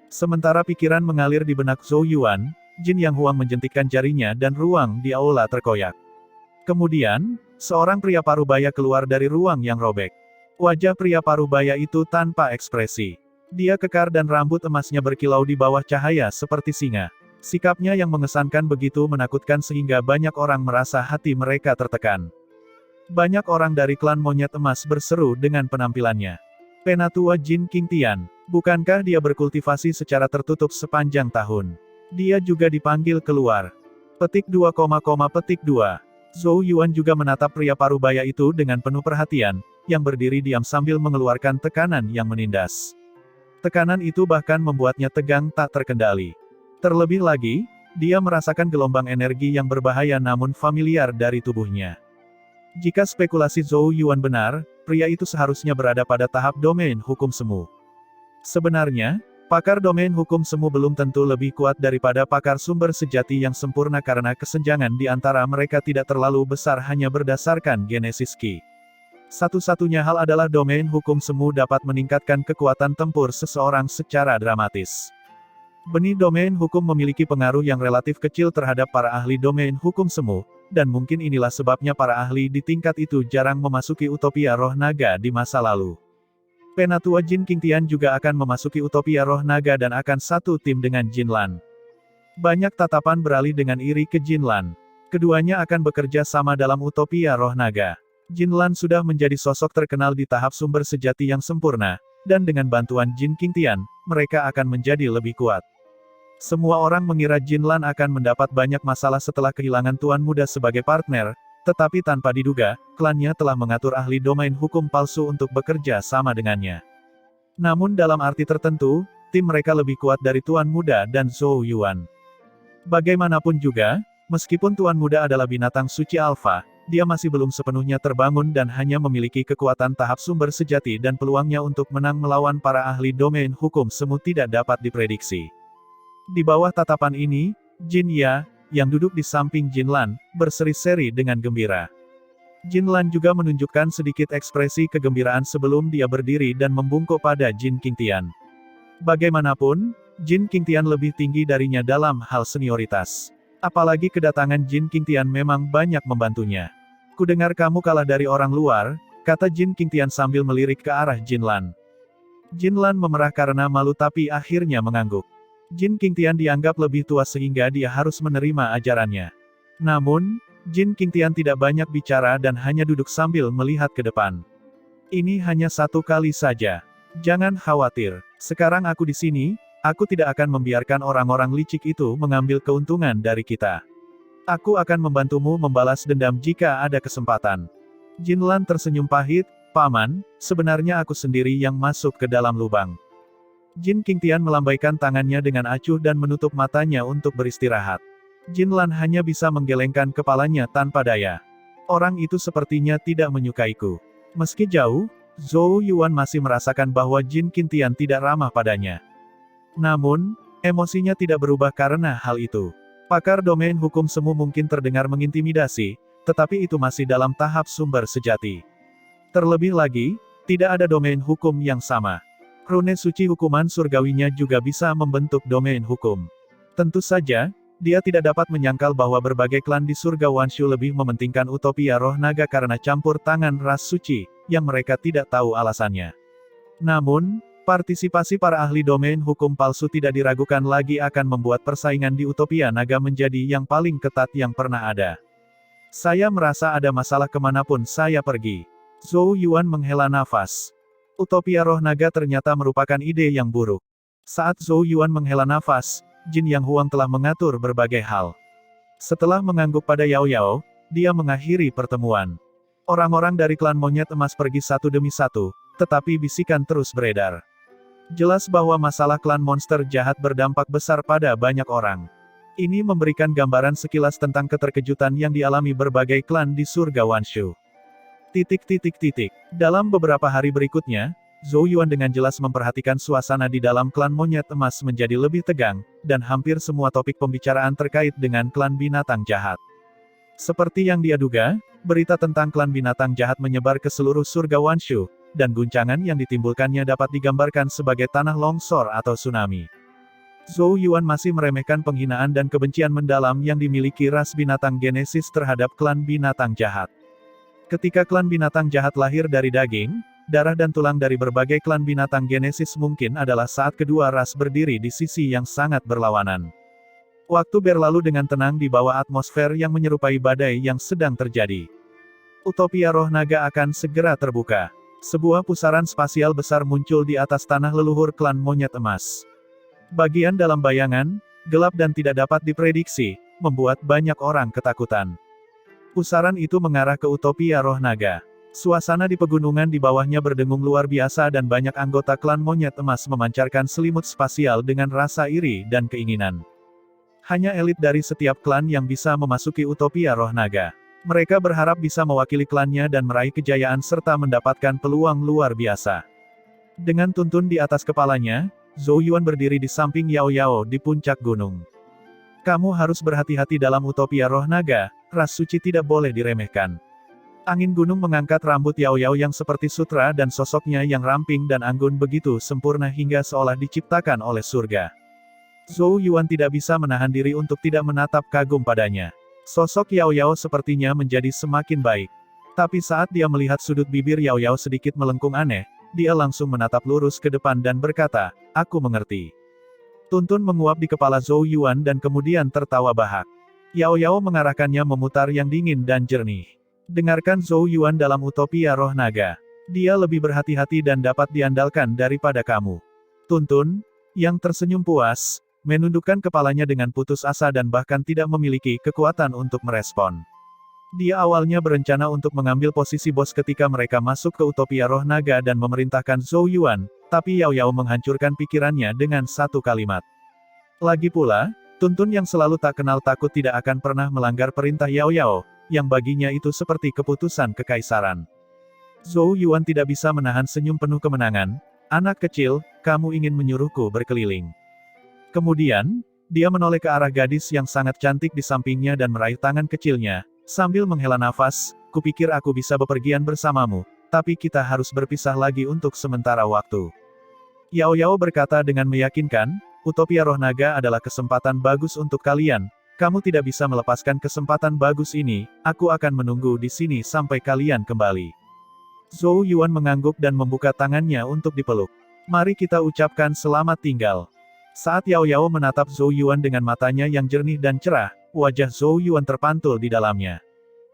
A: Sementara pikiran mengalir di benak Zhou Yuan, Jin Yang Huang menjentikkan jarinya dan ruang di aula terkoyak. Kemudian, seorang pria parubaya keluar dari ruang yang robek. Wajah pria parubaya itu tanpa ekspresi. Dia kekar dan rambut emasnya berkilau di bawah cahaya seperti singa. Sikapnya yang mengesankan begitu menakutkan sehingga banyak orang merasa hati mereka tertekan. Banyak orang dari klan monyet emas berseru dengan penampilannya. Penatua Jin Qingtian, bukankah dia berkultivasi secara tertutup sepanjang tahun? Dia juga dipanggil keluar. Petik 2, petik 2. Zhou Yuan juga menatap pria parubaya itu dengan penuh perhatian, yang berdiri diam sambil mengeluarkan tekanan yang menindas. Tekanan itu bahkan membuatnya tegang tak terkendali. Terlebih lagi, dia merasakan gelombang energi yang berbahaya namun familiar dari tubuhnya. Jika spekulasi Zhou Yuan benar, pria itu seharusnya berada pada tahap domain hukum semu. Sebenarnya, pakar domain hukum semu belum tentu lebih kuat daripada pakar sumber sejati yang sempurna karena kesenjangan di antara mereka tidak terlalu besar hanya berdasarkan genesis Qi. Satu-satunya hal adalah domain hukum semu dapat meningkatkan kekuatan tempur seseorang secara dramatis. Benih domain hukum memiliki pengaruh yang relatif kecil terhadap para ahli domain hukum semu, dan mungkin inilah sebabnya para ahli di tingkat itu jarang memasuki utopia roh naga di masa lalu. Penatua Jin Qingtian juga akan memasuki utopia roh naga dan akan satu tim dengan Jin Lan. Banyak tatapan beralih dengan iri ke Jin Lan. Keduanya akan bekerja sama dalam utopia roh naga. Jin Lan sudah menjadi sosok terkenal di tahap sumber sejati yang sempurna, dan dengan bantuan Jin Qingtian, mereka akan menjadi lebih kuat. Semua orang mengira Jin Lan akan mendapat banyak masalah setelah kehilangan Tuan Muda sebagai partner, tetapi tanpa diduga, klannya telah mengatur ahli domain hukum palsu untuk bekerja sama dengannya. Namun dalam arti tertentu, tim mereka lebih kuat dari Tuan Muda dan Zhou Yuan. Bagaimanapun juga, meskipun Tuan Muda adalah binatang suci alfa, dia masih belum sepenuhnya terbangun dan hanya memiliki kekuatan tahap sumber sejati dan peluangnya untuk menang melawan para ahli domain hukum semu tidak dapat diprediksi. Di bawah tatapan ini, Jin Ya, yang duduk di samping Jin Lan, berseri-seri dengan gembira. Jin Lan juga menunjukkan sedikit ekspresi kegembiraan sebelum dia berdiri dan membungkuk pada Jin Qingtian. Bagaimanapun, Jin Qingtian lebih tinggi darinya dalam hal senioritas. Apalagi kedatangan Jin Qingtian memang banyak membantunya. Kudengar kamu kalah dari orang luar, kata Jin Qingtian sambil melirik ke arah Jin Lan. Jin Lan memerah karena malu tapi akhirnya mengangguk. Jin Qingtian dianggap lebih tua sehingga dia harus menerima ajarannya. Namun, Jin Qingtian tidak banyak bicara dan hanya duduk sambil melihat ke depan. Ini hanya satu kali saja. Jangan khawatir. Sekarang aku di sini, aku tidak akan membiarkan orang-orang licik itu mengambil keuntungan dari kita. Aku akan membantumu membalas dendam jika ada kesempatan. Jin Lan tersenyum pahit, Paman, sebenarnya aku sendiri yang masuk ke dalam lubang. Jin Qingtian melambaikan tangannya dengan acuh dan menutup matanya untuk beristirahat. Jin Lan hanya bisa menggelengkan kepalanya tanpa daya. Orang itu sepertinya tidak menyukaiku. Meski jauh, Zhou Yuan masih merasakan bahwa Jin Qingtian tidak ramah padanya. Namun, emosinya tidak berubah karena hal itu. Pakar domain hukum semu mungkin terdengar mengintimidasi, tetapi itu masih dalam tahap sumber sejati. Terlebih lagi, tidak ada domain hukum yang sama. Rune suci hukuman surgawinya juga bisa membentuk domain hukum. Tentu saja, dia tidak dapat menyangkal bahwa berbagai klan di surga Wanshu lebih mementingkan utopia roh naga karena campur tangan ras suci, yang mereka tidak tahu alasannya. Namun, partisipasi para ahli domain hukum palsu tidak diragukan lagi akan membuat persaingan di utopia naga menjadi yang paling ketat yang pernah ada. Saya merasa ada masalah kemanapun saya pergi. Zhou Yuan menghela nafas. Utopia roh naga ternyata merupakan ide yang buruk. Saat Zhou Yuan menghela nafas, Jin Yang Huang telah mengatur berbagai hal. Setelah mengangguk pada Yao Yao, dia mengakhiri pertemuan. Orang-orang dari klan monyet emas pergi satu demi satu, tetapi bisikan terus beredar. Jelas bahwa masalah klan monster jahat berdampak besar pada banyak orang. Ini memberikan gambaran sekilas tentang keterkejutan yang dialami berbagai klan di surga Wanshu. Dalam beberapa hari berikutnya, Zhou Yuan dengan jelas memperhatikan suasana di dalam klan monyet emas menjadi lebih tegang, dan hampir semua topik pembicaraan terkait dengan klan binatang jahat. Seperti yang dia duga, berita tentang klan binatang jahat menyebar ke seluruh surga Wanshu, dan guncangan yang ditimbulkannya dapat digambarkan sebagai tanah longsor atau tsunami. Zhou Yuan masih meremehkan penghinaan dan kebencian mendalam yang dimiliki ras binatang Genesis terhadap klan binatang jahat. Ketika klan binatang jahat lahir dari daging, darah dan tulang dari berbagai klan binatang Genesis mungkin adalah saat kedua ras berdiri di sisi yang sangat berlawanan. Waktu berlalu dengan tenang di bawah atmosfer yang menyerupai badai yang sedang terjadi. Utopia roh naga akan segera terbuka. Sebuah pusaran spasial besar muncul di atas tanah leluhur klan monyet emas. Bagian dalam bayangan, gelap dan tidak dapat diprediksi, membuat banyak orang ketakutan. Pusaran itu mengarah ke utopia roh naga. Suasana di pegunungan di bawahnya berdengung luar biasa dan banyak anggota klan monyet emas memancarkan selimut spasial dengan rasa iri dan keinginan. Hanya elit dari setiap klan yang bisa memasuki utopia roh naga. Mereka berharap bisa mewakili klannya dan meraih kejayaan serta mendapatkan peluang luar biasa. Dengan tuntun di atas kepalanya, Zhou Yuan berdiri di samping Yao Yao di puncak gunung. Kamu harus berhati-hati dalam utopia roh naga, ras suci tidak boleh diremehkan. Angin gunung mengangkat rambut Yao Yao yang seperti sutra dan sosoknya yang ramping dan anggun begitu sempurna hingga seolah diciptakan oleh surga. Zhou Yuan tidak bisa menahan diri untuk tidak menatap kagum padanya. Sosok Yao Yao sepertinya menjadi semakin baik. Tapi saat dia melihat sudut bibir Yao Yao sedikit melengkung aneh, dia langsung menatap lurus ke depan dan berkata, "Aku mengerti." Tuntun menguap di kepala Zhou Yuan dan kemudian tertawa bahak. Yao Yao mengarahkannya memutar yang dingin dan jernih. Dengarkan Zhou Yuan dalam utopia roh naga. Dia lebih berhati-hati dan dapat diandalkan daripada kamu. Tuntun, yang tersenyum puas, menundukkan kepalanya dengan putus asa dan bahkan tidak memiliki kekuatan untuk merespon. Dia awalnya berencana untuk mengambil posisi bos ketika mereka masuk ke utopia roh naga dan memerintahkan Zhou Yuan, tapi Yao Yao menghancurkan pikirannya dengan satu kalimat. Lagi pula, Tuntun yang selalu tak kenal takut tidak akan pernah melanggar perintah Yao Yao, yang baginya itu seperti keputusan kekaisaran. Zhou Yuan tidak bisa menahan senyum penuh kemenangan. "Anak kecil, kamu ingin menyuruhku berkeliling." Kemudian, dia menoleh ke arah gadis yang sangat cantik di sampingnya dan meraih tangan kecilnya, sambil menghela nafas, "Kupikir aku bisa bepergian bersamamu, tapi kita harus berpisah lagi untuk sementara waktu." Yao Yao berkata dengan meyakinkan, "Utopia roh naga adalah kesempatan bagus untuk kalian. Kamu tidak bisa melepaskan kesempatan bagus ini, aku akan menunggu di sini sampai kalian kembali." Zhou Yuan mengangguk dan membuka tangannya untuk dipeluk. "Mari kita ucapkan selamat tinggal." Saat Yao Yao menatap Zhou Yuan dengan matanya yang jernih dan cerah, wajah Zhou Yuan terpantul di dalamnya.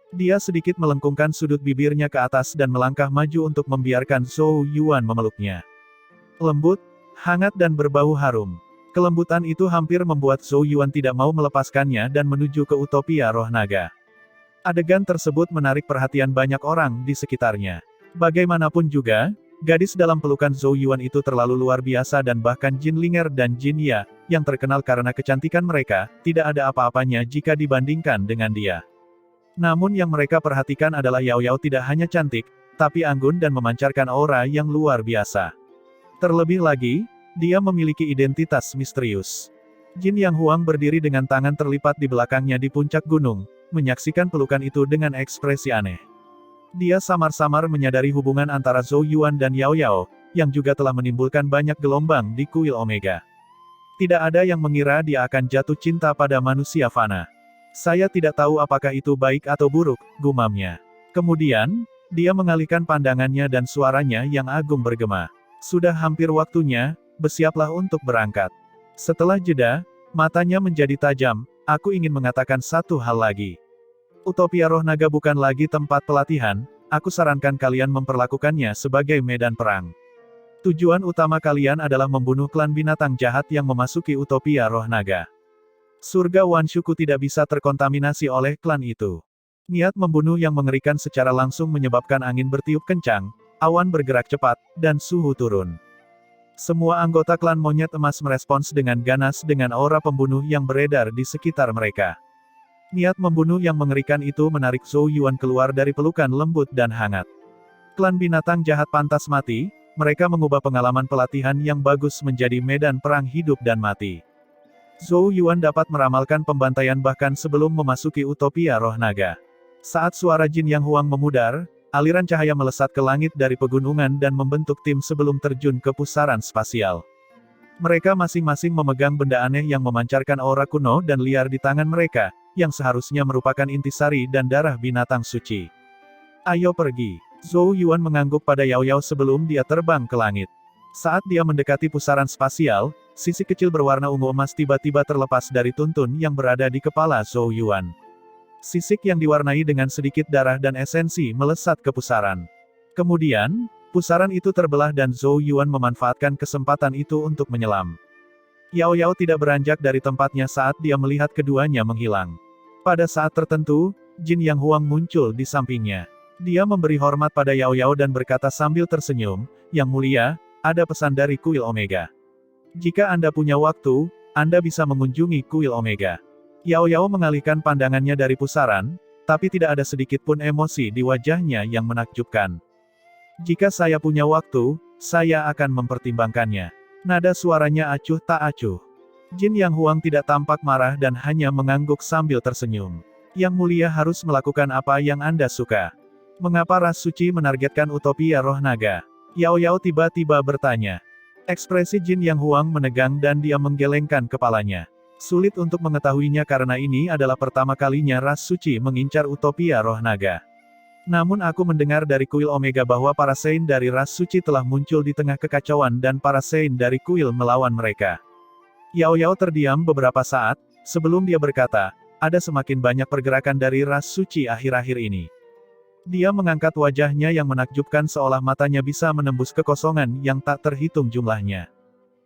A: Dia sedikit melengkungkan sudut bibirnya ke atas dan melangkah maju untuk membiarkan Zhou Yuan memeluknya. Lembut, hangat dan berbau harum. Kelembutan itu hampir membuat Zhou Yuan tidak mau melepaskannya dan menuju ke utopia roh naga. Adegan tersebut menarik perhatian banyak orang di sekitarnya. Bagaimanapun juga, gadis dalam pelukan Zhou Yuan itu terlalu luar biasa dan bahkan Jin Linger dan Jin Ya, yang terkenal karena kecantikan mereka, tidak ada apa-apanya jika dibandingkan dengan dia. Namun yang mereka perhatikan adalah Yao Yao tidak hanya cantik, tapi anggun dan memancarkan aura yang luar biasa. Terlebih lagi, dia memiliki identitas misterius. Jin Yang Huang berdiri dengan tangan terlipat di belakangnya di puncak gunung, menyaksikan pelukan itu dengan ekspresi aneh. Dia samar-samar menyadari hubungan antara Zhou Yuan dan Yao Yao, yang juga telah menimbulkan banyak gelombang di kuil Omega. Tidak ada yang mengira dia akan jatuh cinta pada manusia fana. Saya tidak tahu apakah itu baik atau buruk, gumamnya. Kemudian, dia mengalihkan pandangannya dan suaranya yang agung bergema. Sudah hampir waktunya, bersiaplah untuk berangkat. Setelah jeda, matanya menjadi tajam, aku ingin mengatakan satu hal lagi. Utopia roh naga bukan lagi tempat pelatihan, aku sarankan kalian memperlakukannya sebagai medan perang. Tujuan utama kalian adalah membunuh klan binatang jahat yang memasuki utopia roh naga. Surga Wanshuku tidak bisa terkontaminasi oleh klan itu. Niat membunuh yang mengerikan secara langsung menyebabkan angin bertiup kencang, awan bergerak cepat, dan suhu turun. Semua anggota klan monyet emas merespons dengan ganas dengan aura pembunuh yang beredar di sekitar mereka. Niat membunuh yang mengerikan itu menarik Zhou Yuan keluar dari pelukan lembut dan hangat. Klan binatang jahat pantas mati, mereka mengubah pengalaman pelatihan yang bagus menjadi medan perang hidup dan mati. Zhou Yuan dapat meramalkan pembantaian bahkan sebelum memasuki utopia roh naga. Saat suara Jin Yang Huang memudar, aliran cahaya melesat ke langit dari pegunungan dan membentuk tim sebelum terjun ke pusaran spasial. Mereka masing-masing memegang benda aneh yang memancarkan aura kuno dan liar di tangan mereka, yang seharusnya merupakan intisari dan darah binatang suci. Ayo pergi. Zhou Yuan mengangguk pada Yao Yao sebelum dia terbang ke langit. Saat dia mendekati pusaran spasial, sisik kecil berwarna ungu emas tiba-tiba terlepas dari tuntun yang berada di kepala Zhou Yuan. Sisik yang diwarnai dengan sedikit darah dan esensi melesat ke pusaran. Kemudian, pusaran itu terbelah dan Zhou Yuan memanfaatkan kesempatan itu untuk menyelam. Yao Yao tidak beranjak dari tempatnya saat dia melihat keduanya menghilang. Pada saat tertentu, Jin Yang Huang muncul di sampingnya. Dia memberi hormat pada Yao Yao dan berkata sambil tersenyum, "Yang mulia, ada pesan dari kuil Omega. Jika Anda punya waktu, Anda bisa mengunjungi kuil Omega." Yao Yao mengalihkan pandangannya dari pusaran, tapi tidak ada sedikit pun emosi di wajahnya yang menakjubkan. "Jika saya punya waktu, saya akan mempertimbangkannya." Nada suaranya acuh tak acuh. Jin Yang Huang tidak tampak marah dan hanya mengangguk sambil tersenyum. "Yang mulia harus melakukan apa yang Anda suka. Mengapa ras suci menargetkan utopia roh naga?" Yao Yao tiba-tiba bertanya. Ekspresi Jin Yang Huang menegang dan dia menggelengkan kepalanya. Sulit untuk mengetahuinya karena ini adalah pertama kalinya ras suci mengincar utopia roh naga. Namun aku mendengar dari kuil Omega bahwa para Saint dari ras suci telah muncul di tengah kekacauan dan para Saint dari kuil melawan mereka. Yao Yao terdiam beberapa saat, sebelum dia berkata, "Ada semakin banyak pergerakan dari ras suci akhir-akhir ini." Dia mengangkat wajahnya yang menakjubkan seolah matanya bisa menembus kekosongan yang tak terhitung jumlahnya.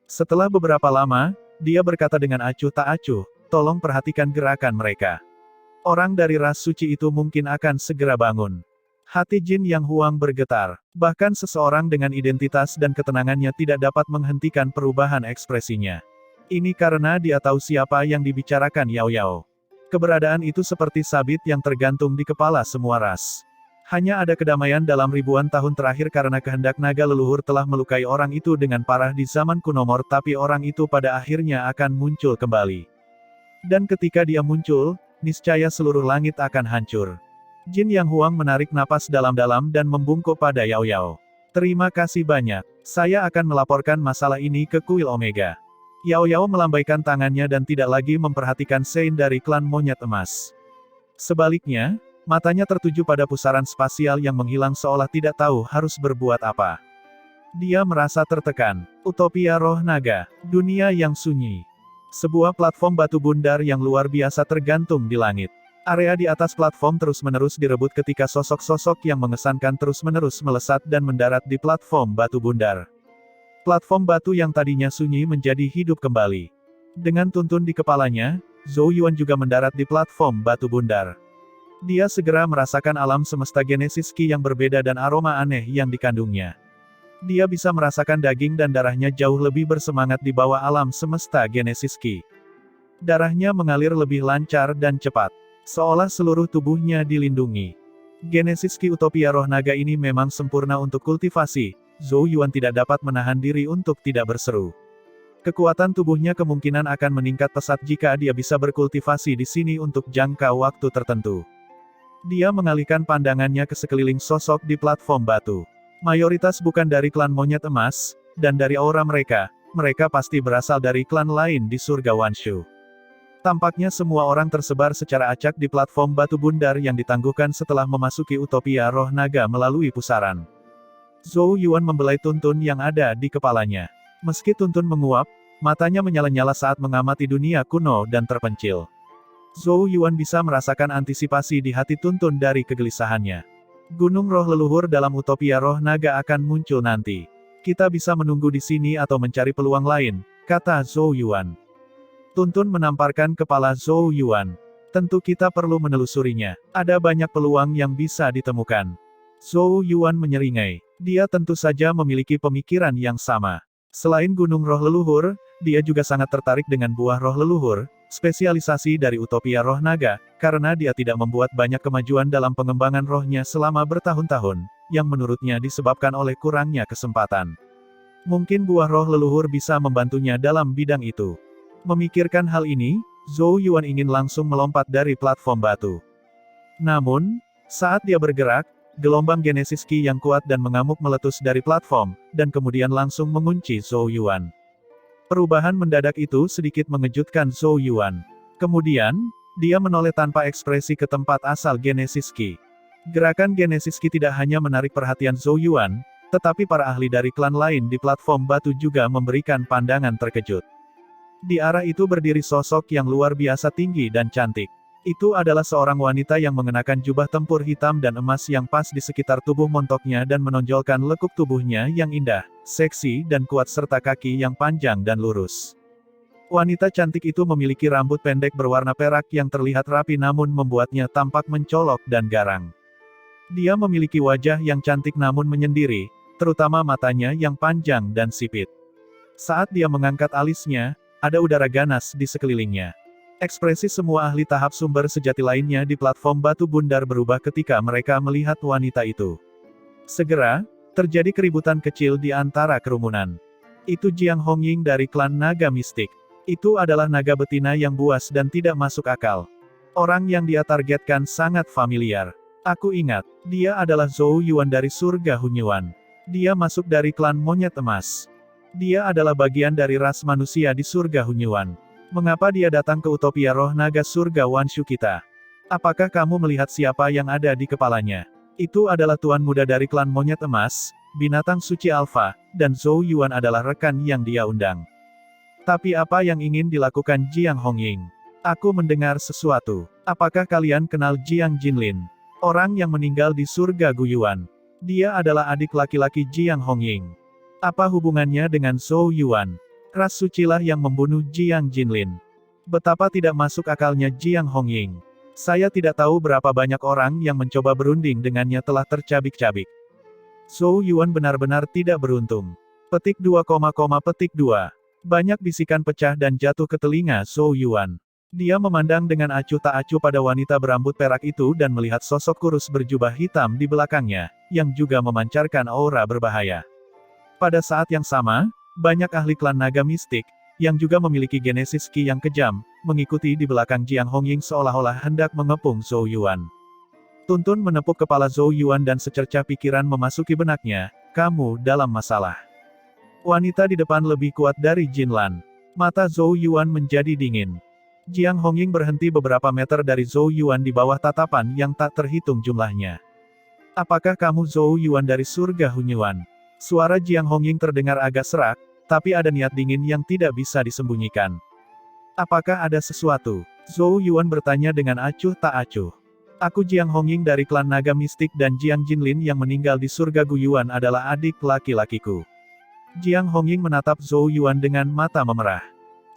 A: Setelah beberapa lama, dia berkata dengan acuh tak acuh, "Tolong perhatikan gerakan mereka. Orang dari ras suci itu mungkin akan segera bangun." Hati Jin Yang Huang bergetar. Bahkan seseorang dengan identitas dan ketenangannya tidak dapat menghentikan perubahan ekspresinya. Ini karena dia tahu siapa yang dibicarakan Yao Yao. Keberadaan itu seperti sabit yang tergantung di kepala semua ras. Hanya ada kedamaian dalam ribuan tahun terakhir karena kehendak naga leluhur telah melukai orang itu dengan parah di zaman kuno tapi orang itu pada akhirnya akan muncul kembali. Dan ketika dia muncul, niscaya seluruh langit akan hancur. Jin Yang Huang menarik napas dalam-dalam dan membungkuk pada Yao Yao. "Terima kasih banyak. Saya akan melaporkan masalah ini ke kuil Omega." Yao Yao melambaikan tangannya dan tidak lagi memperhatikan Saint dari klan monyet emas. Sebaliknya, matanya tertuju pada pusaran spasial yang menghilang seolah tidak tahu harus berbuat apa. Dia merasa tertekan. Utopia Roh Naga, dunia yang sunyi. Sebuah platform batu bundar yang luar biasa tergantung di langit. Area di atas platform terus-menerus direbut ketika sosok-sosok yang mengesankan terus-menerus melesat dan mendarat di platform batu bundar. Platform batu yang tadinya sunyi menjadi hidup kembali. Dengan tuntun di kepalanya, Zhou Yuan juga mendarat di platform batu bundar. Dia segera merasakan alam semesta Genesis Ki yang berbeda dan aroma aneh yang dikandungnya. Dia bisa merasakan daging dan darahnya jauh lebih bersemangat di bawah alam semesta Genesis Ki. Darahnya mengalir lebih lancar dan cepat, seolah seluruh tubuhnya dilindungi. Genesis Ki Utopia Roh Naga ini memang sempurna untuk kultivasi. Zhou Yuan tidak dapat menahan diri untuk tidak berseru. Kekuatan tubuhnya kemungkinan akan meningkat pesat jika dia bisa berkultivasi di sini untuk jangka waktu tertentu. Dia mengalihkan pandangannya ke sekeliling sosok di platform batu. Mayoritas bukan dari klan monyet emas, dan dari aura mereka pasti berasal dari klan lain di surga Wanshu. Tampaknya semua orang tersebar secara acak di platform batu bundar yang ditangguhkan setelah memasuki Utopia Roh Naga melalui pusaran. Zhou Yuan membelai tuntun yang ada di kepalanya. Meski tuntun menguap, matanya menyala-nyala saat mengamati dunia kuno dan terpencil. Zhou Yuan bisa merasakan antisipasi di hati tuntun dari kegelisahannya. Gunung roh leluhur dalam Utopia Roh Naga akan muncul nanti. Kita bisa menunggu di sini atau mencari peluang lain, kata Zhou Yuan. Tuntun menamparkan kepala Zhou Yuan. Tentu kita perlu menelusurinya. Ada banyak peluang yang bisa ditemukan. Zhou Yuan menyeringai. Dia tentu saja memiliki pemikiran yang sama. Selain gunung roh leluhur, dia juga sangat tertarik dengan buah roh leluhur, spesialisasi dari Utopia Roh Naga, karena dia tidak membuat banyak kemajuan dalam pengembangan rohnya selama bertahun-tahun, yang menurutnya disebabkan oleh kurangnya kesempatan. Mungkin buah roh leluhur bisa membantunya dalam bidang itu. Memikirkan hal ini, Zhou Yuan ingin langsung melompat dari platform batu. Namun, saat dia bergerak, gelombang Genesis Ki yang kuat dan mengamuk meletus dari platform, dan kemudian langsung mengunci Zhou Yuan. Perubahan mendadak itu sedikit mengejutkan Zhou Yuan. Kemudian, dia menoleh tanpa ekspresi ke tempat asal Genesis Ki. Gerakan Genesis Ki tidak hanya menarik perhatian Zhou Yuan, tetapi para ahli dari klan lain di platform batu juga memberikan pandangan terkejut. Di arah itu berdiri sosok yang luar biasa tinggi dan cantik. Itu adalah seorang wanita yang mengenakan jubah tempur hitam dan emas yang pas di sekitar tubuh montoknya dan menonjolkan lekuk tubuhnya yang indah, seksi dan kuat serta kaki yang panjang dan lurus. Wanita cantik itu memiliki rambut pendek berwarna perak yang terlihat rapi namun membuatnya tampak mencolok dan garang. Dia memiliki wajah yang cantik namun menyendiri, terutama matanya yang panjang dan sipit. Saat dia mengangkat alisnya, ada udara ganas di sekelilingnya. Ekspresi semua ahli tahap sumber sejati lainnya di platform batu bundar berubah ketika mereka melihat wanita itu. Segera, terjadi keributan kecil di antara kerumunan. Itu Jiang Hongying dari klan naga mistik. Itu adalah naga betina yang buas dan tidak masuk akal. Orang yang dia targetkan sangat familiar. Aku ingat, dia adalah Zhou Yuan dari surga Hunyuan. Dia masuk dari klan monyet emas. Dia adalah bagian dari ras manusia di surga Hunyuan. Mengapa dia datang ke Utopia Roh Naga surga Wanshu kita? Apakah kamu melihat siapa yang ada di kepalanya? Itu adalah tuan muda dari klan monyet emas, binatang suci alfa, dan Zhou Yuan adalah rekan yang dia undang. Tapi apa yang ingin dilakukan Jiang Hongying? Aku mendengar sesuatu. Apakah kalian kenal Jiang Jinlin? Orang yang meninggal di surga Guyuan. Dia adalah adik laki-laki Jiang Hongying. Apa hubungannya dengan Zhou Yuan? Ras sucilah yang membunuh Jiang Jinlin. Betapa tidak masuk akalnya Jiang Hongying. Saya tidak tahu berapa banyak orang yang mencoba berunding dengannya telah tercabik-cabik. Zhou Yuan benar-benar tidak beruntung. Petik 2, petik 2. Banyak bisikan pecah dan jatuh ke telinga Zhou Yuan. Dia memandang dengan acuh tak acuh pada wanita berambut perak itu dan melihat sosok kurus berjubah hitam di belakangnya, yang juga memancarkan aura berbahaya. Pada saat yang sama, banyak ahli klan naga mistik, yang juga memiliki Genesis Ki yang kejam, mengikuti di belakang Jiang Hongying seolah-olah hendak mengepung Zhou Yuan. Tuntun menepuk kepala Zhou Yuan dan secercah pikiran memasuki benaknya, kamu dalam masalah. Wanita di depan lebih kuat dari Jinlan. Mata Zhou Yuan menjadi dingin. Jiang Hongying berhenti beberapa meter dari Zhou Yuan di bawah tatapan yang tak terhitung jumlahnya. Apakah kamu Zhou Yuan dari surga Hunyuan? Suara Jiang Hongying terdengar agak serak, tapi ada niat dingin yang tidak bisa disembunyikan. Apakah ada sesuatu? Zhou Yuan bertanya dengan acuh tak acuh. Aku Jiang Hongying dari klan naga mistik dan Jiang Jinlin yang meninggal di surga Guyuan adalah adik laki-lakiku. Jiang Hongying menatap Zhou Yuan dengan mata memerah.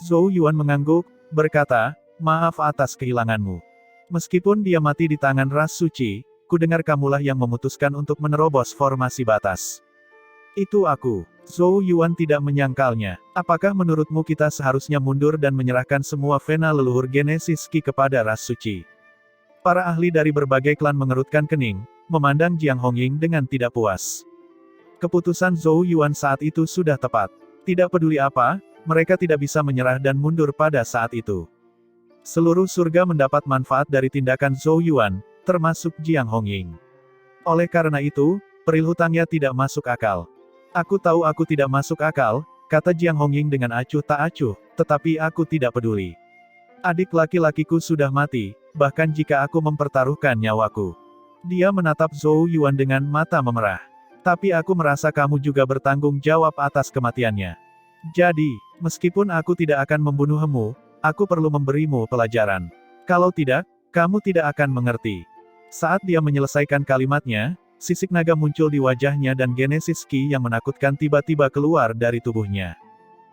A: Zhou Yuan mengangguk, berkata, maaf atas kehilanganmu. Meskipun dia mati di tangan ras suci, ku dengar kamulah yang memutuskan untuk menerobos formasi batas. Itu aku. Zhou Yuan tidak menyangkalnya. Apakah menurutmu kita seharusnya mundur dan menyerahkan semua vena leluhur Genesis Ki kepada ras suci? Para ahli dari berbagai klan mengerutkan kening, memandang Jiang Hongying dengan tidak puas. Keputusan Zhou Yuan saat itu sudah tepat. Tidak peduli apa, mereka tidak bisa menyerah dan mundur pada saat itu. Seluruh surga mendapat manfaat dari tindakan Zhou Yuan, termasuk Jiang Hongying. Oleh karena itu, peril hutangnya tidak masuk akal. Aku tahu aku tidak masuk akal, kata Jiang Hongying dengan acuh tak acuh, tetapi aku tidak peduli. Adik laki-lakiku sudah mati, bahkan jika aku mempertaruhkan nyawaku. Dia menatap Zhou Yuan dengan mata memerah. Tapi aku merasa kamu juga bertanggung jawab atas kematiannya. Jadi, meskipun aku tidak akan membunuhmu, aku perlu memberimu pelajaran. Kalau tidak, kamu tidak akan mengerti. Saat dia menyelesaikan kalimatnya, sisik naga muncul di wajahnya dan Genesis Ki yang menakutkan tiba-tiba keluar dari tubuhnya.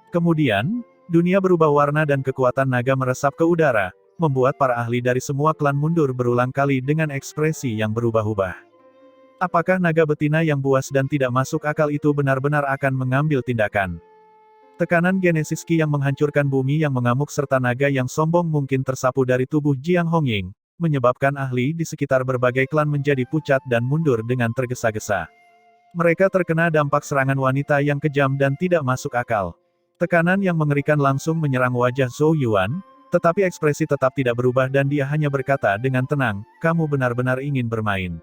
A: Kemudian, dunia berubah warna dan kekuatan naga meresap ke udara, membuat para ahli dari semua klan mundur berulang kali dengan ekspresi yang berubah-ubah. Apakah naga betina yang buas dan tidak masuk akal itu benar-benar akan mengambil tindakan? Tekanan Genesis Ki yang menghancurkan bumi yang mengamuk serta naga yang sombong mungkin tersapu dari tubuh Jiang Hongying, menyebabkan ahli di sekitar berbagai klan menjadi pucat dan mundur dengan tergesa-gesa. Mereka terkena dampak serangan wanita yang kejam dan tidak masuk akal. Tekanan yang mengerikan langsung menyerang wajah Zhou Yuan, tetapi ekspresi tetap tidak berubah dan dia hanya berkata dengan tenang, kamu benar-benar ingin bermain.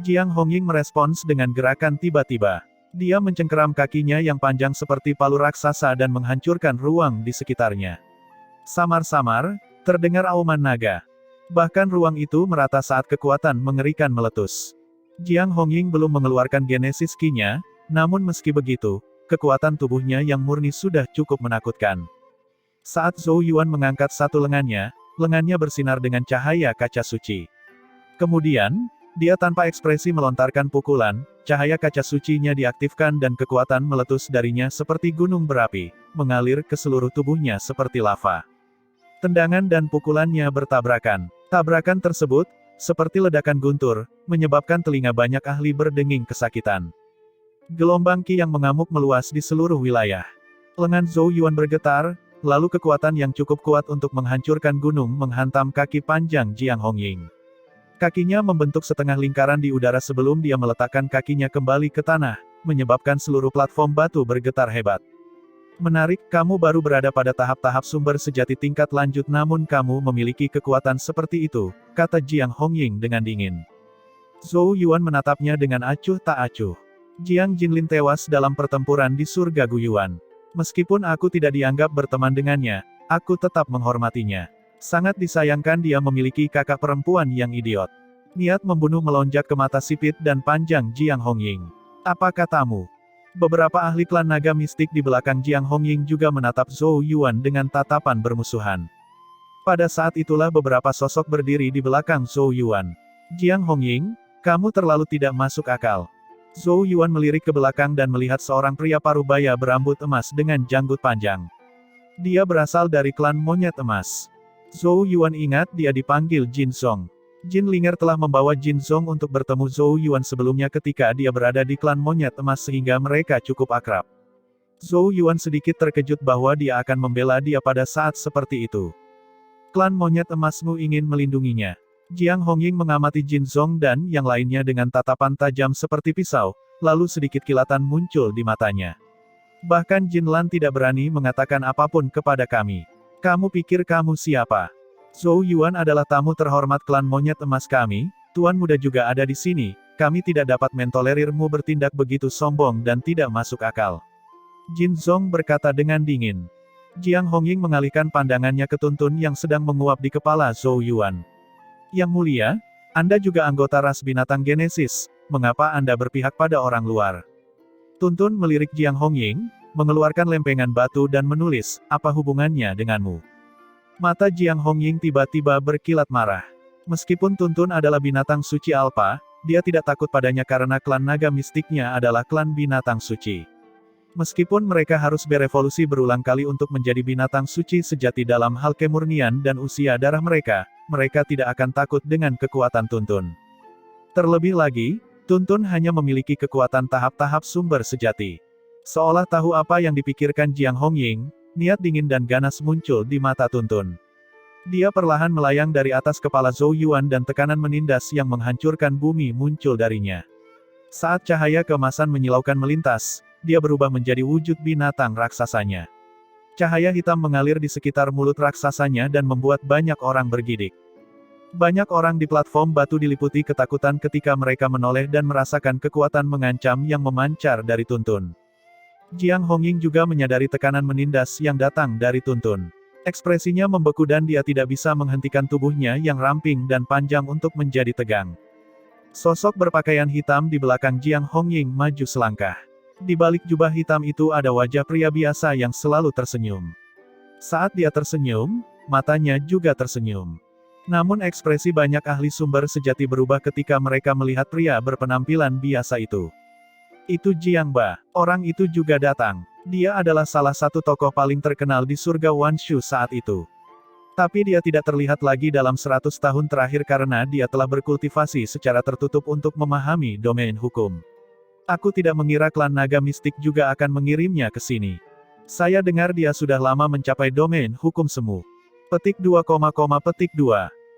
A: Jiang Hongying merespons dengan gerakan tiba-tiba. Dia mencengkeram kakinya yang panjang seperti palu raksasa dan menghancurkan ruang di sekitarnya. Samar-samar, terdengar auman naga. Bahkan ruang itu merata saat kekuatan mengerikan meletus. Jiang Hongying belum mengeluarkan Genesis Ki-nya, namun meski begitu, kekuatan tubuhnya yang murni sudah cukup menakutkan. Saat Zhou Yuan mengangkat satu lengannya bersinar dengan cahaya kaca suci. Kemudian, dia tanpa ekspresi melontarkan pukulan, cahaya kaca sucinya diaktifkan dan kekuatan meletus darinya seperti gunung berapi, mengalir ke seluruh tubuhnya seperti lava. Tendangan dan pukulannya bertabrakan. Tabrakan tersebut, seperti ledakan guntur, menyebabkan telinga banyak ahli berdenging kesakitan. Gelombang Ki yang mengamuk meluas di seluruh wilayah. Lengan Zhou Yuan bergetar, lalu kekuatan yang cukup kuat untuk menghancurkan gunung menghantam kaki panjang Jiang Hongying. Kakinya membentuk setengah lingkaran di udara sebelum dia meletakkan kakinya kembali ke tanah, menyebabkan seluruh platform batu bergetar hebat. Menarik, kamu baru berada pada tahap-tahap sumber sejati tingkat lanjut namun kamu memiliki kekuatan seperti itu, kata Jiang Hongying dengan dingin. Zhou Yuan menatapnya dengan acuh tak acuh. Jiang Jinlin tewas dalam pertempuran di surga Guyuan. Meskipun aku tidak dianggap berteman dengannya, aku tetap menghormatinya. Sangat disayangkan dia memiliki kakak perempuan yang idiot. Niat membunuh melonjak ke mata sipit dan panjang Jiang Hongying. Apa katamu? Beberapa ahli klan naga mistik di belakang Jiang Hongying juga menatap Zhou Yuan dengan tatapan bermusuhan. Pada saat itulah beberapa sosok berdiri di belakang Zhou Yuan. Jiang Hongying, kamu terlalu tidak masuk akal. Zhou Yuan melirik ke belakang dan melihat seorang pria parubaya berambut emas dengan janggut panjang. Dia berasal dari klan monyet emas. Zhou Yuan ingat dia dipanggil Jin Zong. Jin Linger telah membawa Jin Zong untuk bertemu Zhou Yuan sebelumnya ketika dia berada di klan monyet emas sehingga mereka cukup akrab. Zhou Yuan sedikit terkejut bahwa dia akan membela dia pada saat seperti itu. Klan monyet emasmu ingin melindunginya. Jiang Hongying mengamati Jin Zong dan yang lainnya dengan tatapan tajam seperti pisau, lalu sedikit kilatan muncul di matanya. Bahkan Jin Lan tidak berani mengatakan apapun kepada kami. Kamu pikir kamu siapa? Zhou Yuan adalah tamu terhormat klan monyet emas kami, Tuan Muda juga ada di sini, kami tidak dapat mentolerirmu bertindak begitu sombong dan tidak masuk akal. Jin Zong berkata dengan dingin. Jiang Hongying mengalihkan pandangannya ke tuntun yang sedang menguap di kepala Zhou Yuan. Yang mulia, Anda juga anggota ras binatang Genesis, mengapa Anda berpihak pada orang luar? Tuntun melirik Jiang Hongying, mengeluarkan lempengan batu dan menulis, apa hubungannya denganmu? Mata Jiang Hongying tiba-tiba berkilat marah. Meskipun Tuntun adalah binatang suci alfa, dia tidak takut padanya karena klan naga mistiknya adalah klan binatang suci. Meskipun mereka harus berevolusi berulang kali untuk menjadi binatang suci sejati dalam hal kemurnian dan usia darah mereka tidak akan takut dengan kekuatan Tuntun. Terlebih lagi, Tuntun hanya memiliki kekuatan tahap-tahap sumber sejati. Seolah tahu apa yang dipikirkan Jiang Hongying, niat dingin dan ganas muncul di mata Tuntun. Dia perlahan melayang dari atas kepala Zhou Yuan dan tekanan menindas yang menghancurkan bumi muncul darinya. Saat cahaya keemasan menyilaukan melintas, dia berubah menjadi wujud binatang raksasanya. Cahaya hitam mengalir di sekitar mulut raksasanya dan membuat banyak orang bergidik. Banyak orang di platform batu diliputi ketakutan ketika mereka menoleh dan merasakan kekuatan mengancam yang memancar dari Tuntun. Jiang Hongying juga menyadari tekanan menindas yang datang dari Tuntun. Ekspresinya membeku dan dia tidak bisa menghentikan tubuhnya yang ramping dan panjang untuk menjadi tegang. Sosok berpakaian hitam di belakang Jiang Hongying maju selangkah. Di balik jubah hitam itu ada wajah pria biasa yang selalu tersenyum. Saat dia tersenyum, matanya juga tersenyum. Namun ekspresi banyak ahli sumber sejati berubah ketika mereka melihat pria berpenampilan biasa itu. Itu Jiang Ba. Orang itu juga datang. Dia adalah salah satu tokoh paling terkenal di surga Wanshu saat itu. Tapi dia tidak terlihat lagi dalam 100 tahun terakhir karena dia telah berkultivasi secara tertutup untuk memahami domain hukum. Aku tidak mengira klan naga mistik juga akan mengirimnya ke sini. Saya dengar dia sudah lama mencapai domain hukum semu. Petik 2, petik 2.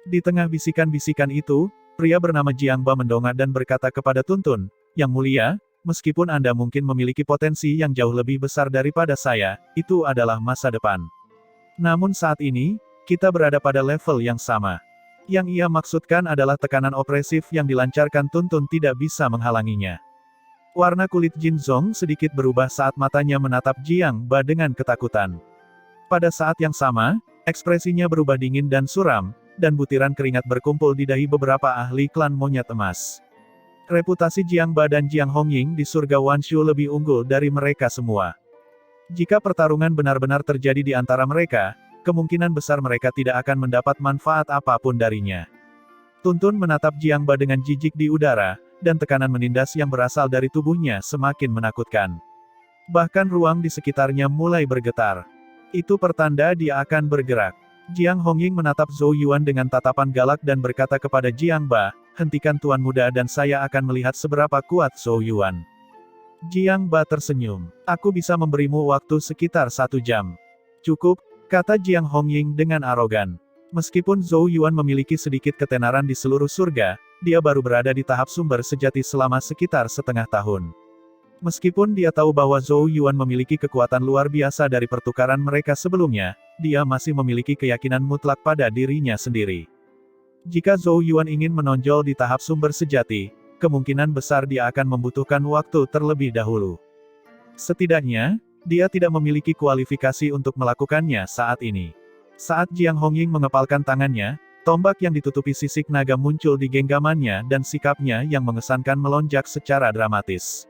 A: Di tengah bisikan-bisikan itu, pria bernama Jiang Ba mendongak dan berkata kepada Tuntun, Yang mulia, meskipun Anda mungkin memiliki potensi yang jauh lebih besar daripada saya, itu adalah masa depan. Namun saat ini, kita berada pada level yang sama. Yang ia maksudkan adalah tekanan opresif yang dilancarkan Tuntun tidak bisa menghalanginya. Warna kulit Jin Zong sedikit berubah saat matanya menatap Jiang Ba dengan ketakutan. Pada saat yang sama, ekspresinya berubah dingin dan suram, dan butiran keringat berkumpul di dahi beberapa ahli klan monyet emas. Reputasi Jiang Ba dan Jiang Hongying di surga Wanshu lebih unggul dari mereka semua. Jika pertarungan benar-benar terjadi di antara mereka, kemungkinan besar mereka tidak akan mendapat manfaat apapun darinya. Tuntun menatap Jiang Ba dengan jijik di udara, dan tekanan menindas yang berasal dari tubuhnya semakin menakutkan. Bahkan ruang di sekitarnya mulai bergetar. Itu pertanda dia akan bergerak. Jiang Hongying menatap Zhou Yuan dengan tatapan galak dan berkata kepada Jiang Ba, hentikan tuan muda dan saya akan melihat seberapa kuat Zhou Yuan. Jiang Ba tersenyum. Aku bisa memberimu waktu sekitar 1 jam. Cukup, kata Jiang Hongying dengan arogan. Meskipun Zhou Yuan memiliki sedikit ketenaran di seluruh surga, dia baru berada di tahap sumber sejati selama sekitar setengah tahun. Meskipun dia tahu bahwa Zhou Yuan memiliki kekuatan luar biasa dari pertukaran mereka sebelumnya, dia masih memiliki keyakinan mutlak pada dirinya sendiri. Jika Zhou Yuan ingin menonjol di tahap sumber sejati, kemungkinan besar dia akan membutuhkan waktu terlebih dahulu. Setidaknya, dia tidak memiliki kualifikasi untuk melakukannya saat ini. Saat Jiang Hongying mengepalkan tangannya, tombak yang ditutupi sisik naga muncul di genggamannya dan sikapnya yang mengesankan melonjak secara dramatis.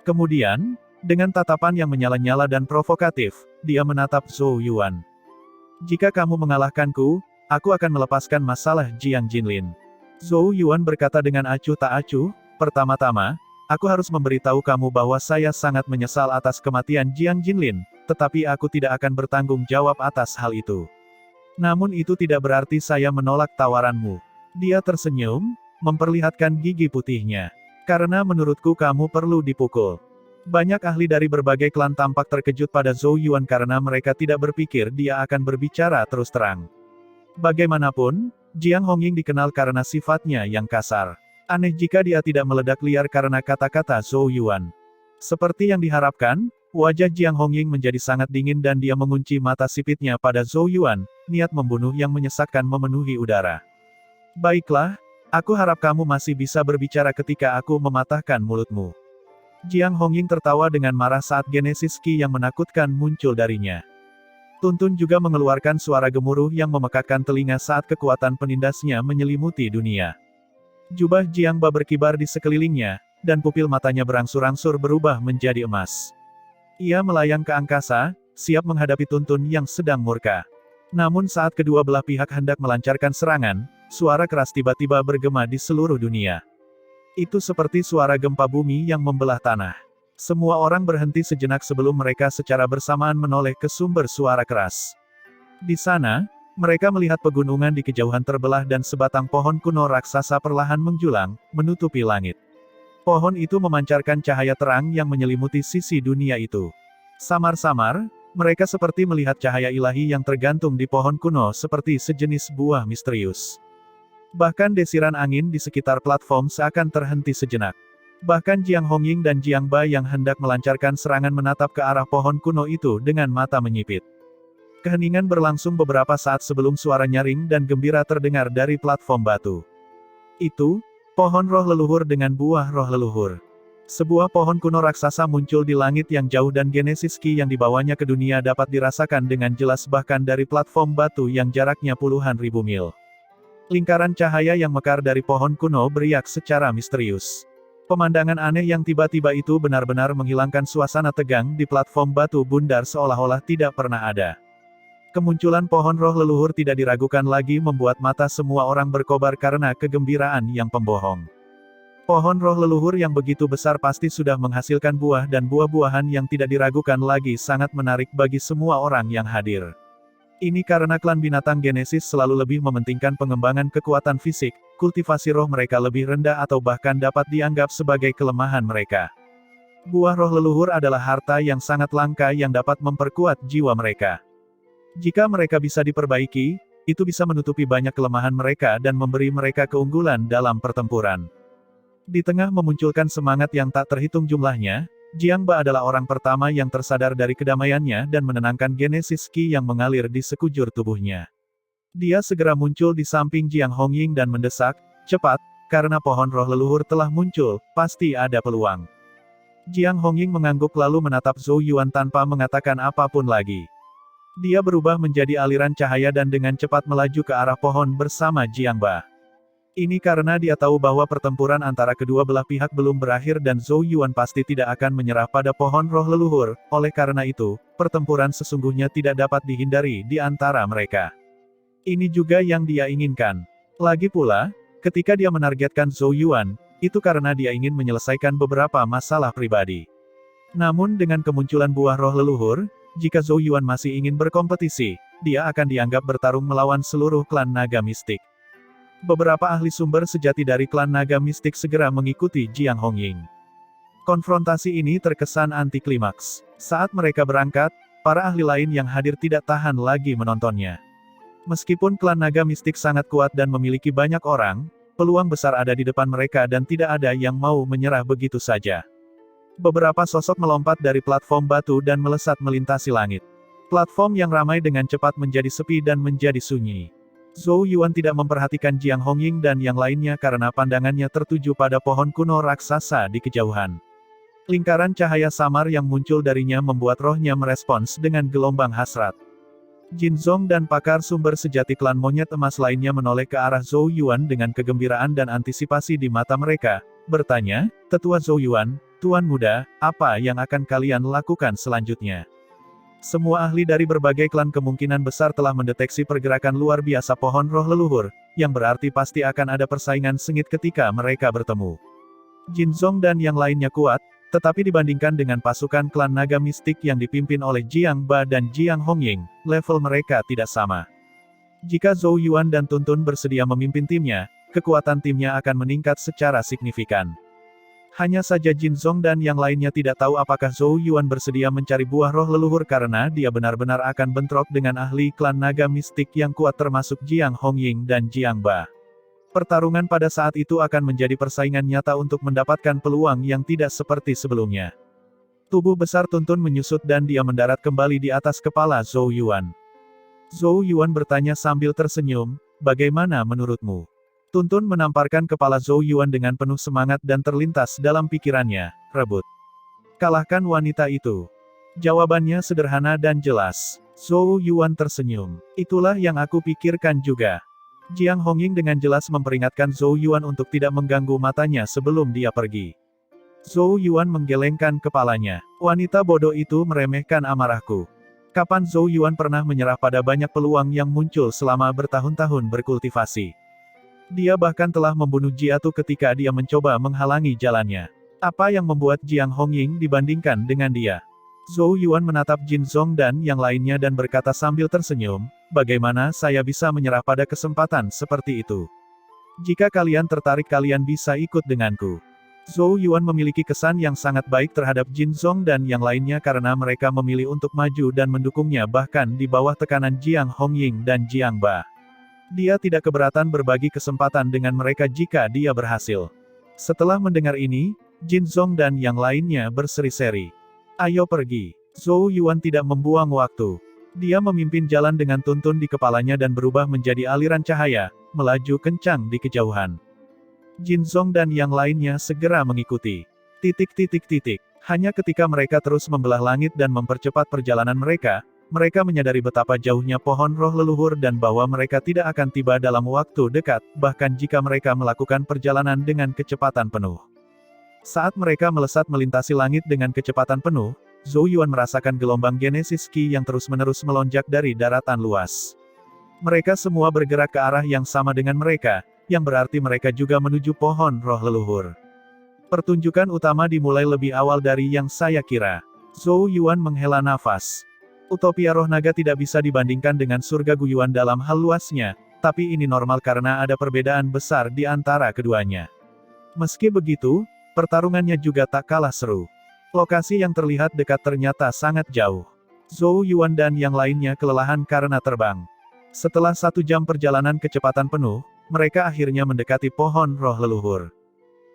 A: Kemudian, dengan tatapan yang menyala-nyala dan provokatif, dia menatap Zhou Yuan. Jika kamu mengalahkanku, aku akan melepaskan masalah Jiang Jinlin. Zhou Yuan berkata dengan acuh tak acuh, pertama-tama, aku harus memberitahu kamu bahwa saya sangat menyesal atas kematian Jiang Jinlin, tetapi aku tidak akan bertanggung jawab atas hal itu. Namun itu tidak berarti saya menolak tawaranmu. Dia tersenyum, memperlihatkan gigi putihnya. Karena menurutku kamu perlu dipukul. Banyak ahli dari berbagai klan tampak terkejut pada Zhou Yuan karena mereka tidak berpikir dia akan berbicara terus terang. Bagaimanapun, Jiang Hongying dikenal karena sifatnya yang kasar. Aneh jika dia tidak meledak liar karena kata-kata Zhou Yuan. Seperti yang diharapkan, wajah Jiang Hongying menjadi sangat dingin dan dia mengunci mata sipitnya pada Zhou Yuan, niat membunuh yang menyesakkan memenuhi udara. Baiklah, aku harap kamu masih bisa berbicara ketika aku mematahkan mulutmu. Jiang Hongying tertawa dengan marah saat genesis Qi yang menakutkan muncul darinya. Tuntun juga mengeluarkan suara gemuruh yang memekakkan telinga saat kekuatan penindasnya menyelimuti dunia. Jubah Jiang Ba berkibar di sekelilingnya, dan pupil matanya berangsur-angsur berubah menjadi emas. Ia melayang ke angkasa, siap menghadapi Tuntun yang sedang murka. Namun saat kedua belah pihak hendak melancarkan serangan, suara keras tiba-tiba bergema di seluruh dunia. Itu seperti suara gempa bumi yang membelah tanah. Semua orang berhenti sejenak sebelum mereka secara bersamaan menoleh ke sumber suara keras. Di sana, mereka melihat pegunungan di kejauhan terbelah dan sebatang pohon kuno raksasa perlahan menjulang, menutupi langit. Pohon itu memancarkan cahaya terang yang menyelimuti sisi dunia itu. Samar-samar, mereka seperti melihat cahaya ilahi yang tergantung di pohon kuno seperti sejenis buah misterius. Bahkan desiran angin di sekitar platform seakan terhenti sejenak. Bahkan Jiang Hongying dan Jiang Ba yang hendak melancarkan serangan menatap ke arah pohon kuno itu dengan mata menyipit. Keheningan berlangsung beberapa saat sebelum suara nyaring dan gembira terdengar dari platform batu. Itu, pohon roh leluhur dengan buah roh leluhur. Sebuah pohon kuno raksasa muncul di langit yang jauh dan Genesis Ki yang dibawanya ke dunia dapat dirasakan dengan jelas bahkan dari platform batu yang jaraknya puluhan ribu mil. Lingkaran cahaya yang mekar dari pohon kuno beriak secara misterius. Pemandangan aneh yang tiba-tiba itu benar-benar menghilangkan suasana tegang di platform batu bundar seolah-olah tidak pernah ada. Kemunculan pohon roh leluhur tidak diragukan lagi membuat mata semua orang berkobar karena kegembiraan yang pembohong. Pohon roh leluhur yang begitu besar pasti sudah menghasilkan buah dan buah-buahan yang tidak diragukan lagi sangat menarik bagi semua orang yang hadir. Ini karena klan binatang Genesis selalu lebih mementingkan pengembangan kekuatan fisik, kultivasi roh mereka lebih rendah atau bahkan dapat dianggap sebagai kelemahan mereka. Buah roh leluhur adalah harta yang sangat langka yang dapat memperkuat jiwa mereka. Jika mereka bisa diperbaiki, itu bisa menutupi banyak kelemahan mereka dan memberi mereka keunggulan dalam pertempuran. Di tengah memunculkan semangat yang tak terhitung jumlahnya, Jiang Ba adalah orang pertama yang tersadar dari kedamaiannya dan menenangkan Genesis Ki yang mengalir di sekujur tubuhnya. Dia segera muncul di samping Jiang Hongying dan mendesak, "Cepat, karena pohon roh leluhur telah muncul, pasti ada peluang." Jiang Hongying mengangguk lalu menatap Zhou Yuan tanpa mengatakan apapun lagi. Dia berubah menjadi aliran cahaya dan dengan cepat melaju ke arah pohon bersama Jiang Ba. Ini karena dia tahu bahwa pertempuran antara kedua belah pihak belum berakhir dan Zhou Yuan pasti tidak akan menyerah pada pohon roh leluhur, oleh karena itu, pertempuran sesungguhnya tidak dapat dihindari di antara mereka. Ini juga yang dia inginkan. Lagi pula, ketika dia menargetkan Zhou Yuan, itu karena dia ingin menyelesaikan beberapa masalah pribadi. Namun dengan kemunculan buah roh leluhur, jika Zhou Yuan masih ingin berkompetisi, dia akan dianggap bertarung melawan seluruh klan naga mistik. Beberapa ahli sumber sejati dari klan naga mistik segera mengikuti Jiang Hongying. Konfrontasi ini terkesan anti-klimaks. Saat mereka berangkat, para ahli lain yang hadir tidak tahan lagi menontonnya. Meskipun klan naga mistik sangat kuat dan memiliki banyak orang, peluang besar ada di depan mereka dan tidak ada yang mau menyerah begitu saja. Beberapa sosok melompat dari platform batu dan melesat melintasi langit. Platform yang ramai dengan cepat menjadi sepi dan menjadi sunyi. Zhou Yuan tidak memperhatikan Jiang Hongying dan yang lainnya karena pandangannya tertuju pada pohon kuno raksasa di kejauhan. Lingkaran cahaya samar yang muncul darinya membuat rohnya merespons dengan gelombang hasrat. Jin Zong dan pakar sumber sejati klan monyet emas lainnya menoleh ke arah Zhou Yuan dengan kegembiraan dan antisipasi di mata mereka, bertanya, "Tetua Zhou Yuan, Tuan Muda, apa yang akan kalian lakukan selanjutnya?" Semua ahli dari berbagai klan kemungkinan besar telah mendeteksi pergerakan luar biasa pohon roh leluhur, yang berarti pasti akan ada persaingan sengit ketika mereka bertemu. Jin Zong dan yang lainnya kuat, tetapi dibandingkan dengan pasukan klan naga mistik yang dipimpin oleh Jiang Ba dan Jiang Hongying, level mereka tidak sama. Jika Zhou Yuan dan Tuntun bersedia memimpin timnya, kekuatan timnya akan meningkat secara signifikan. Hanya saja Jin Zong dan yang lainnya tidak tahu apakah Zhou Yuan bersedia mencari buah roh leluhur karena dia benar-benar akan bentrok dengan ahli klan naga mistik yang kuat termasuk Jiang Hongying dan Jiang Ba. Pertarungan pada saat itu akan menjadi persaingan nyata untuk mendapatkan peluang yang tidak seperti sebelumnya. Tubuh besar Tuntun menyusut dan dia mendarat kembali di atas kepala Zhou Yuan. Zhou Yuan bertanya sambil tersenyum, "Bagaimana menurutmu?" Tuntun menamparkan kepala Zhou Yuan dengan penuh semangat dan terlintas dalam pikirannya, "Rebut. Kalahkan wanita itu." Jawabannya sederhana dan jelas. Zhou Yuan tersenyum. "Itulah yang aku pikirkan juga." Jiang Hongying dengan jelas memperingatkan Zhou Yuan untuk tidak mengganggu matanya sebelum dia pergi. Zhou Yuan menggelengkan kepalanya. Wanita bodoh itu meremehkan amarahku. Kapan Zhou Yuan pernah menyerah pada banyak peluang yang muncul selama bertahun-tahun berkultivasi? Dia bahkan telah membunuh Jiatu ketika dia mencoba menghalangi jalannya. Apa yang membuat Jiang Hongying dibandingkan dengan dia? Zhou Yuan menatap Jin Zong dan yang lainnya dan berkata sambil tersenyum, bagaimana saya bisa menyerah pada kesempatan seperti itu? Jika kalian tertarik kalian bisa ikut denganku. Zhou Yuan memiliki kesan yang sangat baik terhadap Jin Zong dan yang lainnya karena mereka memilih untuk maju dan mendukungnya bahkan di bawah tekanan Jiang Hongying dan Jiang Ba. Dia tidak keberatan berbagi kesempatan dengan mereka jika dia berhasil. Setelah mendengar ini, Jin Zong dan yang lainnya berseri-seri. Ayo pergi. Zhou Yuan tidak membuang waktu. Dia memimpin jalan dengan tuntun di kepalanya dan berubah menjadi aliran cahaya, melaju kencang di kejauhan. Jin Zong dan yang lainnya segera mengikuti. Hanya ketika mereka terus membelah langit dan mempercepat perjalanan mereka menyadari betapa jauhnya pohon roh leluhur dan bahwa mereka tidak akan tiba dalam waktu dekat, bahkan jika mereka melakukan perjalanan dengan kecepatan penuh. Saat mereka melesat melintasi langit dengan kecepatan penuh, Zhou Yuan merasakan gelombang Genesis Qi yang terus-menerus melonjak dari daratan luas. Mereka semua bergerak ke arah yang sama dengan mereka, yang berarti mereka juga menuju pohon roh leluhur. Pertunjukan utama dimulai lebih awal dari yang saya kira. Zhou Yuan menghela nafas. Utopia roh naga tidak bisa dibandingkan dengan surga Guyuan dalam hal luasnya, tapi ini normal karena ada perbedaan besar di antara keduanya. Meski begitu, pertarungannya juga tak kalah seru. Lokasi yang terlihat dekat ternyata sangat jauh. Zhou Yuan dan yang lainnya kelelahan karena terbang. Setelah 1 jam perjalanan kecepatan penuh, mereka akhirnya mendekati pohon roh leluhur.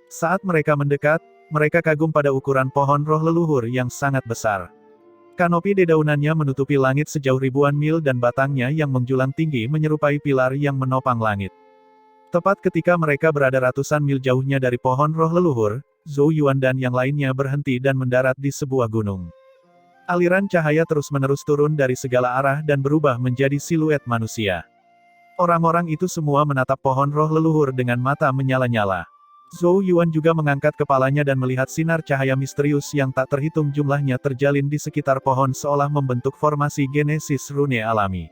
A: Saat mereka mendekat, mereka kagum pada ukuran pohon roh leluhur yang sangat besar. Kanopi dedaunannya menutupi langit sejauh ribuan mil dan batangnya yang menjulang tinggi menyerupai pilar yang menopang langit. Tepat ketika mereka berada ratusan mil jauhnya dari pohon roh leluhur, Zhou Yuan dan yang lainnya berhenti dan mendarat di sebuah gunung. Aliran cahaya terus-menerus turun dari segala arah dan berubah menjadi siluet manusia. Orang-orang itu semua menatap pohon roh leluhur dengan mata menyala-nyala. Zhou Yuan juga mengangkat kepalanya dan melihat sinar cahaya misterius yang tak terhitung jumlahnya terjalin di sekitar pohon seolah membentuk formasi Genesis rune alami.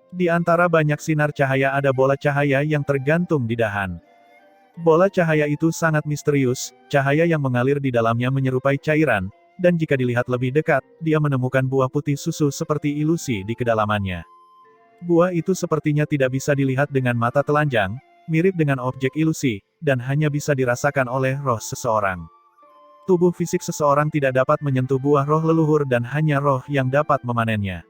A: Di antara banyak sinar cahaya ada bola cahaya yang tergantung di dahan. Bola cahaya itu sangat misterius, cahaya yang mengalir di dalamnya menyerupai cairan, dan jika dilihat lebih dekat, dia menemukan buah putih susu seperti ilusi di kedalamannya. Buah itu sepertinya tidak bisa dilihat dengan mata telanjang, mirip dengan objek ilusi, dan hanya bisa dirasakan oleh roh seseorang. Tubuh fisik seseorang tidak dapat menyentuh buah roh leluhur dan hanya roh yang dapat memanennya.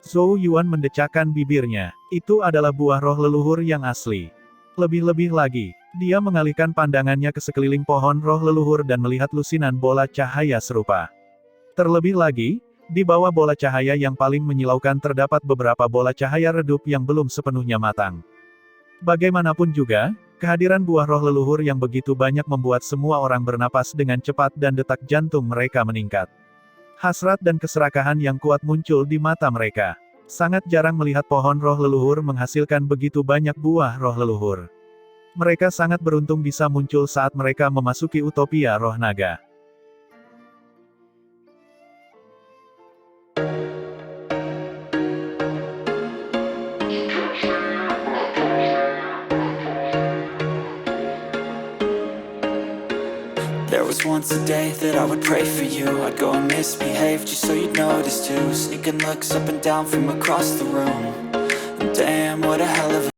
A: Zhou Yuan mendecakkan bibirnya. Itu adalah buah roh leluhur yang asli. Lebih-lebih lagi, dia mengalihkan pandangannya ke sekeliling pohon roh leluhur dan melihat lusinan bola cahaya serupa. Terlebih lagi, di bawah bola cahaya yang paling menyilaukan terdapat beberapa bola cahaya redup yang belum sepenuhnya matang. Bagaimanapun juga, kehadiran buah roh leluhur yang begitu banyak membuat semua orang bernapas dengan cepat dan detak jantung mereka meningkat. Hasrat dan keserakahan yang kuat muncul di mata mereka. Sangat jarang melihat pohon roh leluhur menghasilkan begitu banyak buah roh leluhur. Mereka sangat beruntung bisa muncul saat mereka memasuki utopia roh naga.
B: There was once a day that I would pray for you. I'd go and misbehave just so you'd notice too. Sneaking looks up and down from across the room. And damn, what a hell of a